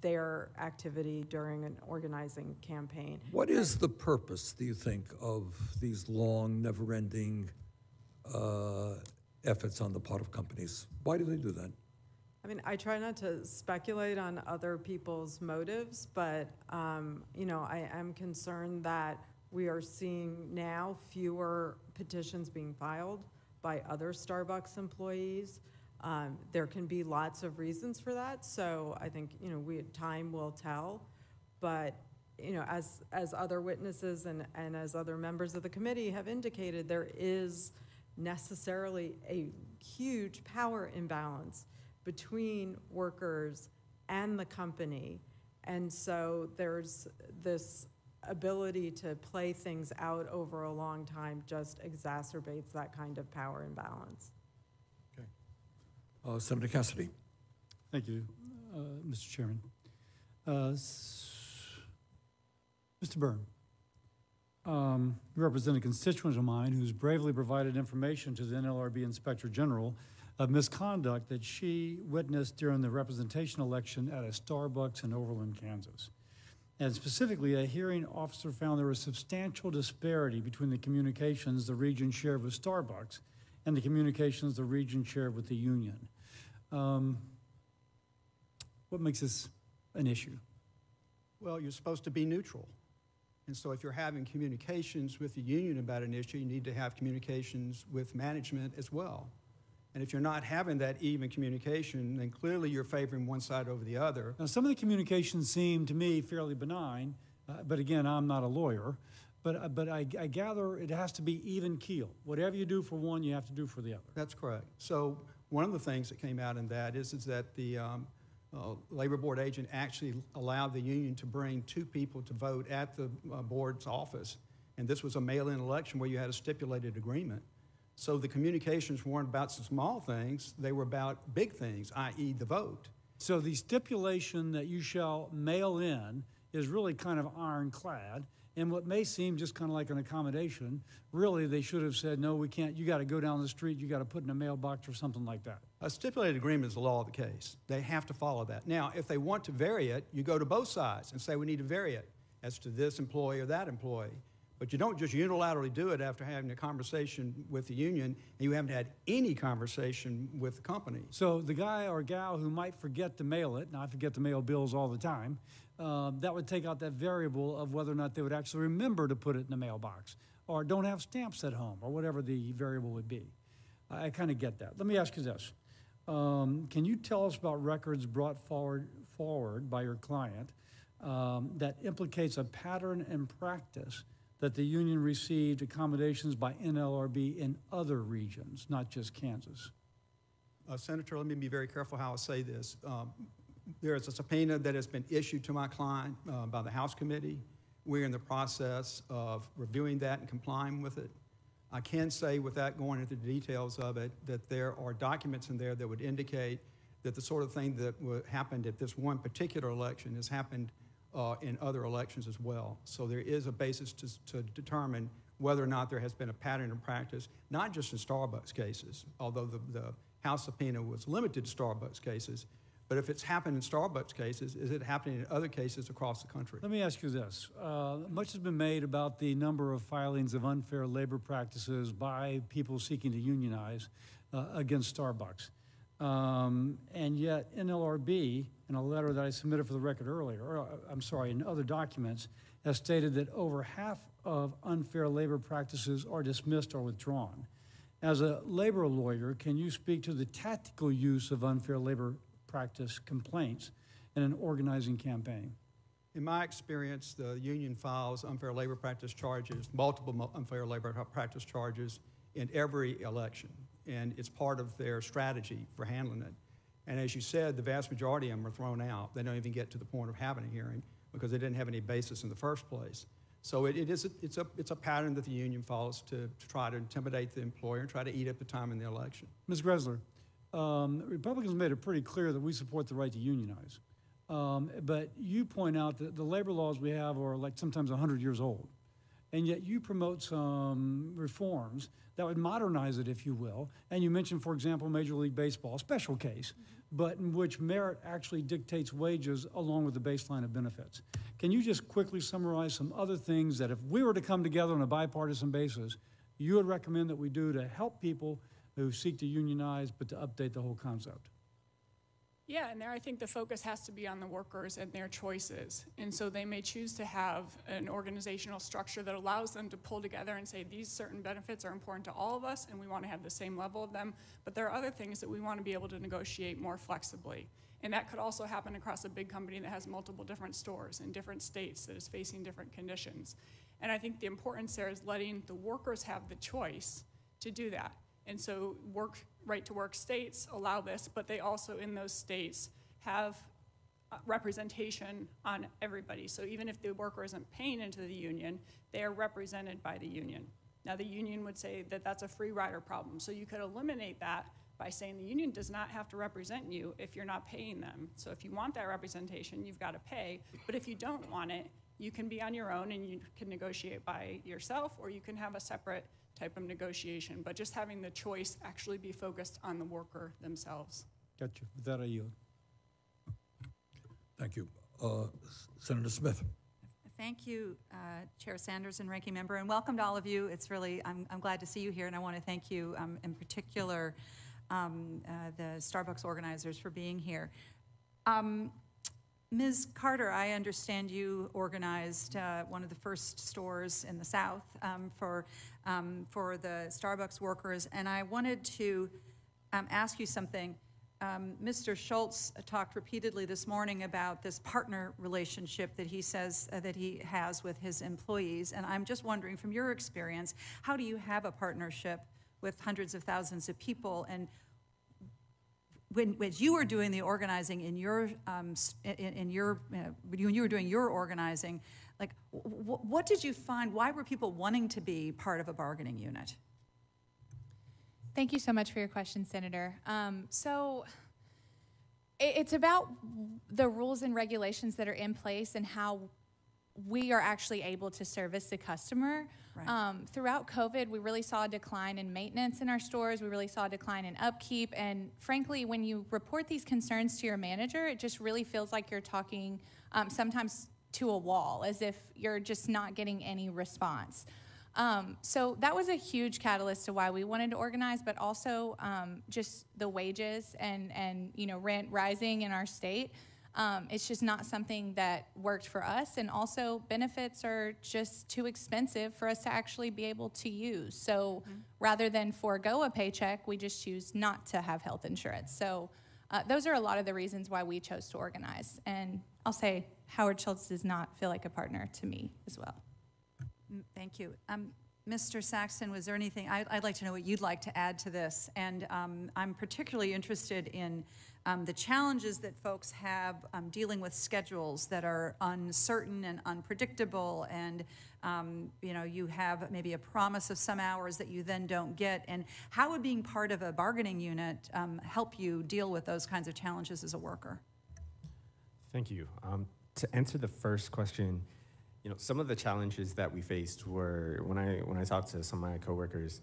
their activity during an organizing campaign. What is the purpose, do you think, of these long, never-ending efforts on the part of companies? Why do they do that? I mean, I try not to speculate on other people's motives, but, you know, I am concerned that we are seeing now fewer petitions being filed by other Starbucks employees. There can be lots of reasons for that, so I think, you know, time will tell. But, you know, as other witnesses and as other members of the committee have indicated, there is necessarily a huge power imbalance between workers and the company. And so there's this ability to play things out over a long time just exacerbates that kind of power imbalance. Senator Cassidy. Thank you, Mr. Chairman. Mr. Byrne, you represent a constituent of mine who's bravely provided information to the NLRB Inspector General of misconduct that she witnessed during the representation election at a Starbucks in Overland, Kansas. And specifically, a hearing officer found there was substantial disparity between the communications the region shared with Starbucks and the communications the region shared with the union. What makes this an issue? Well, you're supposed to be neutral. And so if you're having communications with the union about an issue, you need to have communications with management as well. And if you're not having that even communication, then clearly you're favoring one side over the other. Now, some of the communications seem to me fairly benign, but again, I'm not a lawyer. But I gather it has to be even keel. Whatever you do for one, you have to do for the other. That's correct. So one of the things that came out in that is that the labor board agent actually allowed the union to bring 2 people to vote at the board's office. And this was a mail-in election where you had a stipulated agreement. So the communications weren't about some small things, they were about big things, i.e. the vote. So the stipulation that you shall mail in is really kind of ironclad. And what may seem just kind of like an accommodation, really they should have said, no, we can't, you got to go down the street, you got to put in a mailbox or something like that. A stipulated agreement is the law of the case. They have to follow that. Now, if they want to vary it, you go to both sides and say we need to vary it as to this employee or that employee. But you don't just unilaterally do it after having a conversation with the union and you haven't had any conversation with the company. So the guy or gal who might forget to mail it, and I forget to mail bills all the time, that would take out that variable of whether or not they would actually remember to put it in the mailbox or don't have stamps at home or whatever the variable would be. I kind of get that. Let me ask you this. Can you tell us about records brought forward by your client that implicates a pattern and practice that the union received accommodations by NLRB in other regions, not just Kansas? Senator, let me be very careful how I say this. There is a subpoena that has been issued to my client by the House Committee. We're in the process of reviewing that and complying with it. I can say, without going into the details of it, that there are documents in there that would indicate that the sort of thing that happened at this one particular election has happened in other elections as well. So there is a basis to determine whether or not there has been a pattern in practice, not just in Starbucks cases, although the House subpoena was limited to Starbucks cases, but if it's happened in Starbucks cases, is it happening in other cases across the country? Let me ask you this. Much has been made about the number of filings of unfair labor practices by people seeking to unionize against Starbucks. And yet NLRB, in a letter that I submitted for the record earlier, in other documents, has stated that over half of unfair labor practices are dismissed or withdrawn. As a labor lawyer, can you speak to the tactical use of unfair labor practice complaints in an organizing campaign? In my experience, the union files unfair labor practice charges, multiple unfair labor practice charges in every election, and it's part of their strategy for handling it. And as you said, the vast majority of them are thrown out. They don't even get to the point of having a hearing because they didn't have any basis in the first place. So it's a pattern that the union follows to try to intimidate the employer and try to eat up the time in the election. Ms. Gressler, Republicans made it pretty clear that we support the right to unionize. But you point out that the labor laws we have are like sometimes 100 years old. and yet you promote some reforms that would modernize it, if you will. And you mentioned, for example, Major League Baseball, special case, but in which merit actually dictates wages along with the baseline of benefits. Can you just quickly summarize some other things that if we were to come together on a bipartisan basis, you would recommend that we do to help people who seek to unionize, but to update the whole concept? Yeah, and there I think the focus has to be on the workers and their choices. And so they may choose to have an organizational structure that allows them to pull together and say these certain benefits are important to all of us and we want to have the same level of them, but there are other things that we want to be able to negotiate more flexibly. And that could also happen across a big company that has multiple different stores in different states that is facing different conditions. And I think the importance there is letting the workers have the choice to do that. And so right-to-work states allow this, but they also in those states have representation on everybody. So even if the worker isn't paying into the union, they are represented by the union. Now the union would say that that's a free rider problem. So you could eliminate that by saying the union does not have to represent you if you're not paying them. So if you want that representation, you've got to pay. But if you don't want it, you can be on your own and you can negotiate by yourself, or you can have a separate type of negotiation, but just having the choice actually be focused on the worker themselves. Gotcha. With that, I yield. Thank you. Senator Smith. Thank you, Chair Sanders and Ranking Member, and welcome to all of you. It's really, I'm glad to see you here, and I want to thank you in particular, the Starbucks organizers for being here. Ms. Carter, I understand you organized one of the first stores in the South for the Starbucks workers, and I wanted to ask you something. Mr. Schultz talked repeatedly this morning about this partner relationship that he says that he has with his employees, and I'm just wondering, from your experience, how do you have a partnership with hundreds of thousands of people, and when you were doing the organizing in your, when you were doing your organizing, like, what did you find? Why were people wanting to be part of a bargaining unit? Thank you so much for your question, Senator. So it's about the rules and regulations that are in place and how we are actually able to service the customer. Right. Throughout COVID, we really saw a decline in maintenance in our stores. We really saw a decline in upkeep. And frankly, when you report these concerns to your manager, it just really feels like you're talking sometimes to a wall, as if you're just not getting any response. So that was a huge catalyst to why we wanted to organize, but also just the wages and rent rising in our state. It's just not something that worked for us, and also benefits are just too expensive for us to actually be able to use. So rather than forego a paycheck, we just choose not to have health insurance. So those are a lot of the reasons why we chose to organize. And I'll say Howard Schultz does not feel like a partner to me as well. Thank you. Mr. Saxton, was there anything, I'd like to know what you'd like to add to this. And I'm particularly interested in the challenges that folks have dealing with schedules that are uncertain and unpredictable, and you have maybe a promise of some hours that you then don't get. And how would being part of a bargaining unit help you deal with those kinds of challenges as a worker? Thank you. To answer the first question, some of the challenges that we faced were, when I talked to some of my coworkers,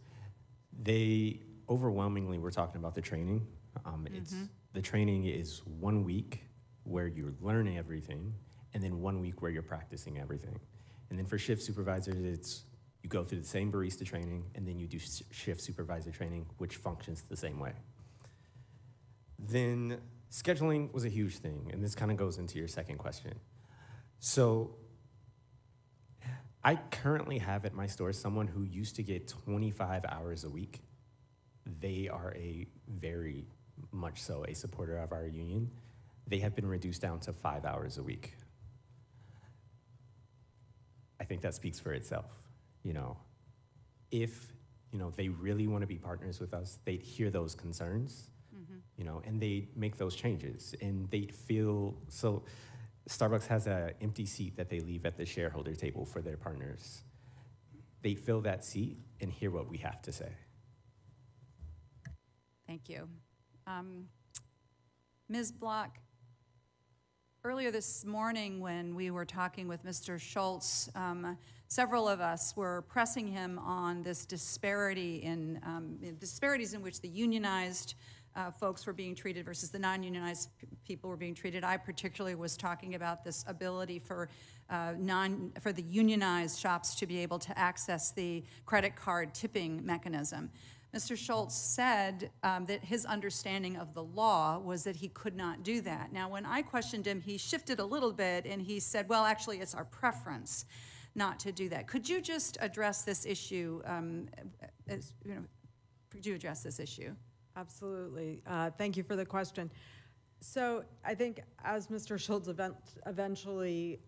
they overwhelmingly were talking about the training. The training is 1 week where you're learning everything, and then 1 week where you're practicing everything. And then for shift supervisors, you go through the same barista training, and then you do shift supervisor training, which functions the same way. Then scheduling was a huge thing, and this kind of goes into your second question. So I currently have at my store someone who used to get 25 hours a week. They are a very much so a supporter of our union. They have been reduced down to 5 hours a week. I think that speaks for itself. If they really want to be partners with us, they'd hear those concerns, and they make those changes, and they'd feel so. Starbucks has an empty seat that they leave at the shareholder table for their partners. They fill that seat and hear what we have to say. Thank you. Ms. Block, earlier this morning when we were talking with Mr. Schultz, several of us were pressing him on this disparity in disparities in which the unionized folks were being treated versus the non-unionized people were being treated. I particularly was talking about this ability for the unionized shops to be able to access the credit card tipping mechanism. Mr. Schultz said that his understanding of the law was that he could not do that. Now, when I questioned him, he shifted a little bit and he said, well, actually, it's our preference not to do that. Could you just address this issue? Could you address this issue? Absolutely. Thank you for the question. So I think as Mr. Schultz eventually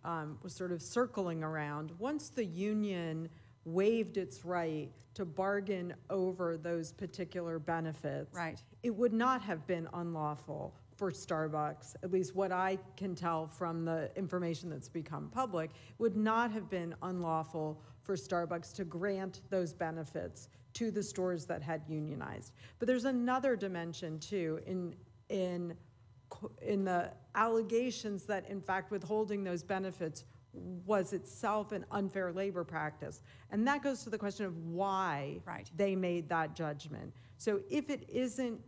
was sort of circling around, once the union waived its right to bargain over those particular benefits, right, it would not have been unlawful for Starbucks, at least what I can tell from the information that's become public, would not have been unlawful for Starbucks to grant those benefits to the stores that had unionized. But there's another dimension too in the allegations that in fact withholding those benefits was itself an unfair labor practice. And that goes to the question of why they made that judgment. So if it isn't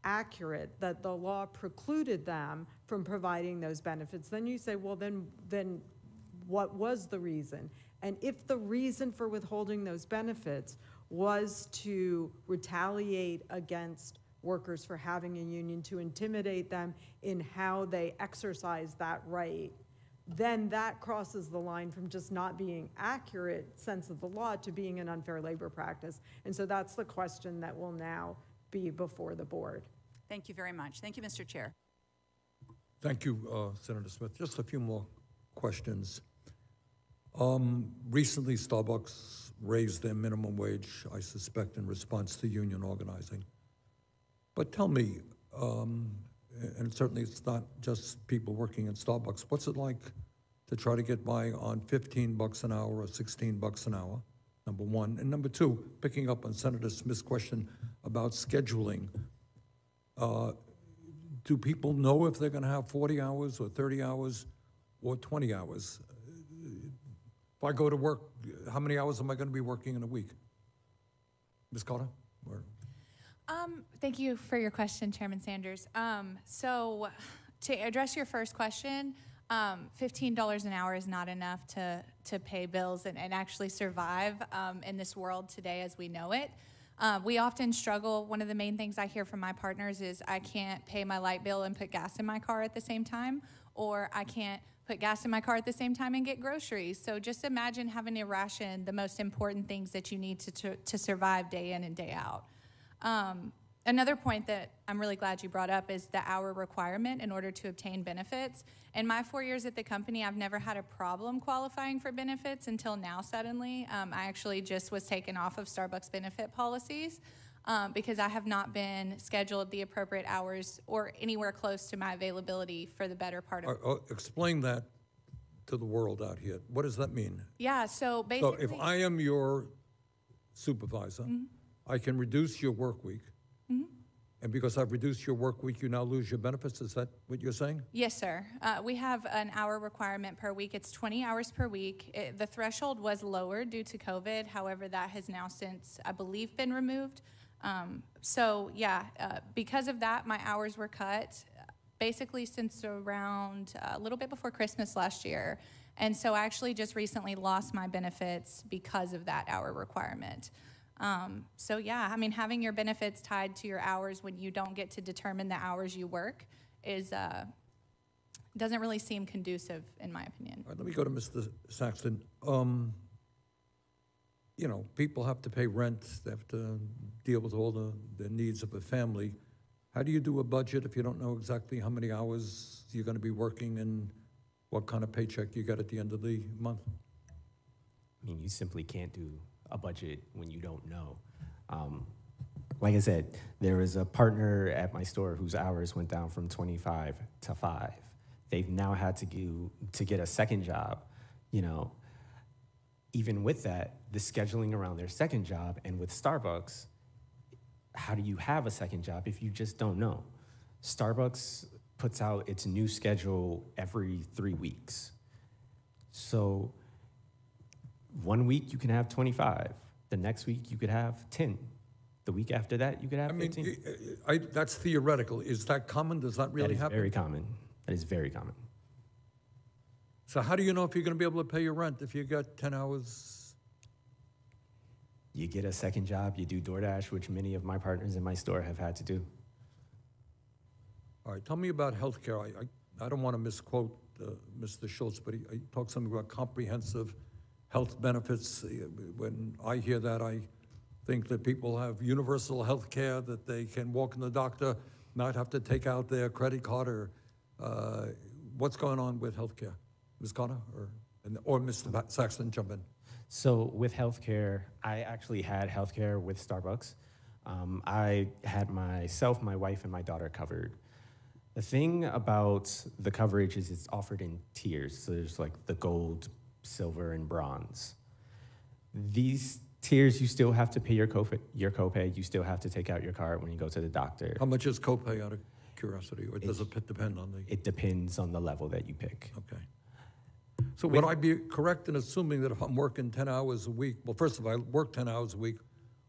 accurate that the law precluded them from providing those benefits, then you say, well, then what was the reason? And if the reason for withholding those benefits was to retaliate against workers for having a union, to intimidate them in how they exercise that right, then that crosses the line from just not being accurate sense of the law to being an unfair labor practice. And so that's the question that will now be before the board. Thank you very much. Thank you, Mr. Chair. Thank you, Senator Smith. Just a few more questions. Recently, Starbucks raised their minimum wage, I suspect, in response to union organizing. But tell me, and certainly it's not just people working in Starbucks, what's it like to try to get by on $15 an hour or $16 an hour, number one? And number two, picking up on Senator Smith's question about scheduling, do people know if they're going to have 40 hours or 30 hours or 20 hours? If I go to work, how many hours am I going to be working in a week? Ms. Carter? Or? Thank you for your question, Chairman Sanders. So to address your first question, $15 an hour is not enough to pay bills and actually survive in this world today as we know it. We often struggle. One of the main things I hear from my partners is I can't pay my light bill and put gas in my car at the same time, or I can't put gas in my car at the same time and get groceries. So just imagine having to ration the most important things that you need to survive day in and day out. Another point that I'm really glad you brought up is the hour requirement in order to obtain benefits. In my 4 years at the company, I've never had a problem qualifying for benefits until now suddenly. I actually just was taken off of Starbucks benefit policies because I have not been scheduled the appropriate hours or anywhere close to my availability for the better part of Explain that to the world out here. What does that mean? Yeah, so basically. So if I am your supervisor, I can reduce your work week. And because I've reduced your work week, you now lose your benefits? Is that what you're saying? Yes, sir. We have an hour requirement per week. It's 20 hours per week. The threshold was lowered due to COVID. However, that has now since, I believe, been removed. Because of that, my hours were cut basically since around a little bit before Christmas last year. And so I actually just recently lost my benefits because of that hour requirement. Having your benefits tied to your hours when you don't get to determine the hours you work doesn't really seem conducive, in my opinion. All right, let me go to Mr. Saxton. People have to pay rent. They have to deal with all the needs of a family. How do you do a budget if you don't know exactly how many hours you're going to be working and what kind of paycheck you get at the end of the month? I mean, you simply can't do a budget when you don't know. Like I said, there was a partner at my store whose hours went down from 25 to 5. They've now had to get a second job. Even with that, the scheduling around their second job, and with Starbucks, how do you have a second job if you just don't know? Starbucks puts out its new schedule every 3 weeks. So 1 week you can have 25. The next week you could have 10. The week after that you could have I mean, 15. that's theoretical. Is that common? Does that really happen? That is very common. That is very common. So how do you know if you're going to be able to pay your rent if you got 10 hours? You get a second job, you do DoorDash, which many of my partners in my store have had to do. All right, tell me about healthcare. I don't want to misquote Mr. Schultz, but he talked something about comprehensive health benefits. When I hear that, I think that people have universal health care, that they can walk in the doctor, not have to take out their credit card, or what's going on with health care? Ms. Connor or Mr. Saxton, jump in. So with healthcare, I actually had healthcare with Starbucks. I had myself, my wife, and my daughter covered. The thing about the coverage is it's offered in tiers. So there's like the gold, silver, and bronze. These tiers, you still have to pay your copay. You still have to take out your card when you go to the doctor. How much is copay, out of curiosity, or does it depend on the? It depends on the level that you pick. Okay. So would I be correct in assuming that if I'm working 10 hours a week, well, first of all, I work 10 hours a week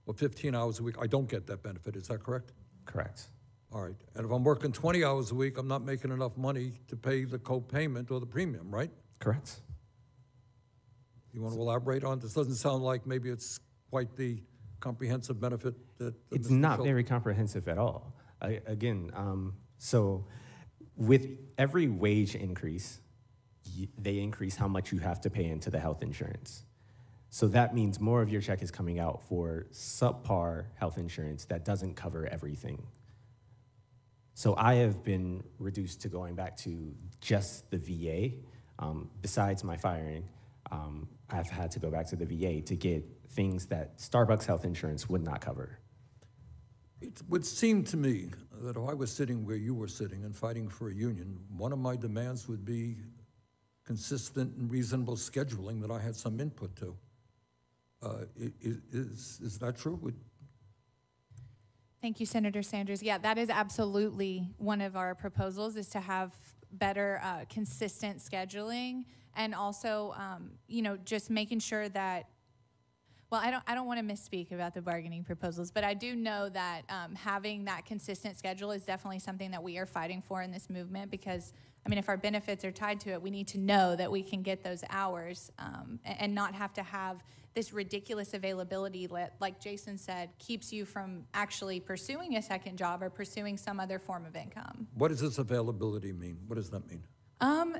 or 15 hours a week, I don't get that benefit, is that correct? Correct. All right, and if I'm working 20 hours a week, I'm not making enough money to pay the co-payment or the premium, right? Correct. You want to elaborate on this? Doesn't sound like maybe it's quite the comprehensive benefit that It's Mr. not Schultz- very comprehensive at all. So with every wage increase, they increase how much you have to pay into the health insurance. So that means more of your check is coming out for subpar health insurance that doesn't cover everything. So I have been reduced to going back to just the VA. Besides my firing, I've had to go back to the VA to get things that Starbucks health insurance would not cover. It would seem to me that if I was sitting where you were sitting and fighting for a union, one of my demands would be consistent and reasonable scheduling that I had some input to. Is that true? Thank you, Senator Sanders. Yeah, that is absolutely one of our proposals, is to have better consistent scheduling, and also, just making sure that, well, I don't want to misspeak about the bargaining proposals, but I do know that having that consistent schedule is definitely something that we are fighting for in this movement, because if our benefits are tied to it, we need to know that we can get those hours and not have to have this ridiculous availability that, like Jason said, keeps you from actually pursuing a second job or pursuing some other form of income. What does this availability mean? What does that mean?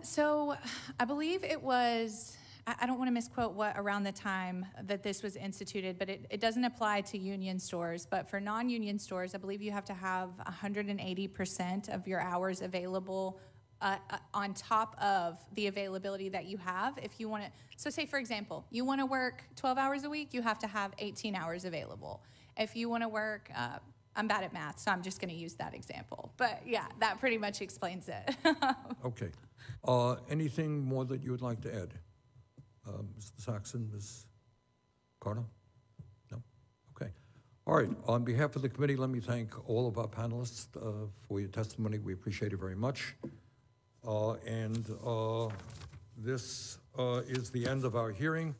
So I believe it was, I don't want to misquote what around the time that this was instituted, but it doesn't apply to union stores. But for non-union stores, I believe you have to have 180% of your hours available on top of the availability that you have. If you want to, so say for example, you want to work 12 hours a week, you have to have 18 hours available. If you want to work, I'm bad at math, so I'm just going to use that example. But yeah, that pretty much explains it. Okay. Anything more that you would like to add? Mr. Saxon, Ms. Carter? No? Okay. All right. On behalf of the committee, let me thank all of our panelists for your testimony. We appreciate it very much. This is the end of our hearing.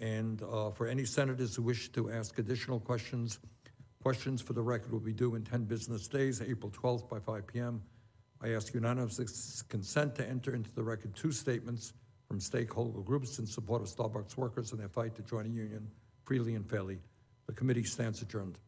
And for any senators who wish to ask additional questions, questions for the record will be due in 10 business days, April 12th by 5 p.m. I ask unanimous consent to enter into the record 2 statements from stakeholder groups in support of Starbucks workers in their fight to join a union freely and fairly. The committee stands adjourned.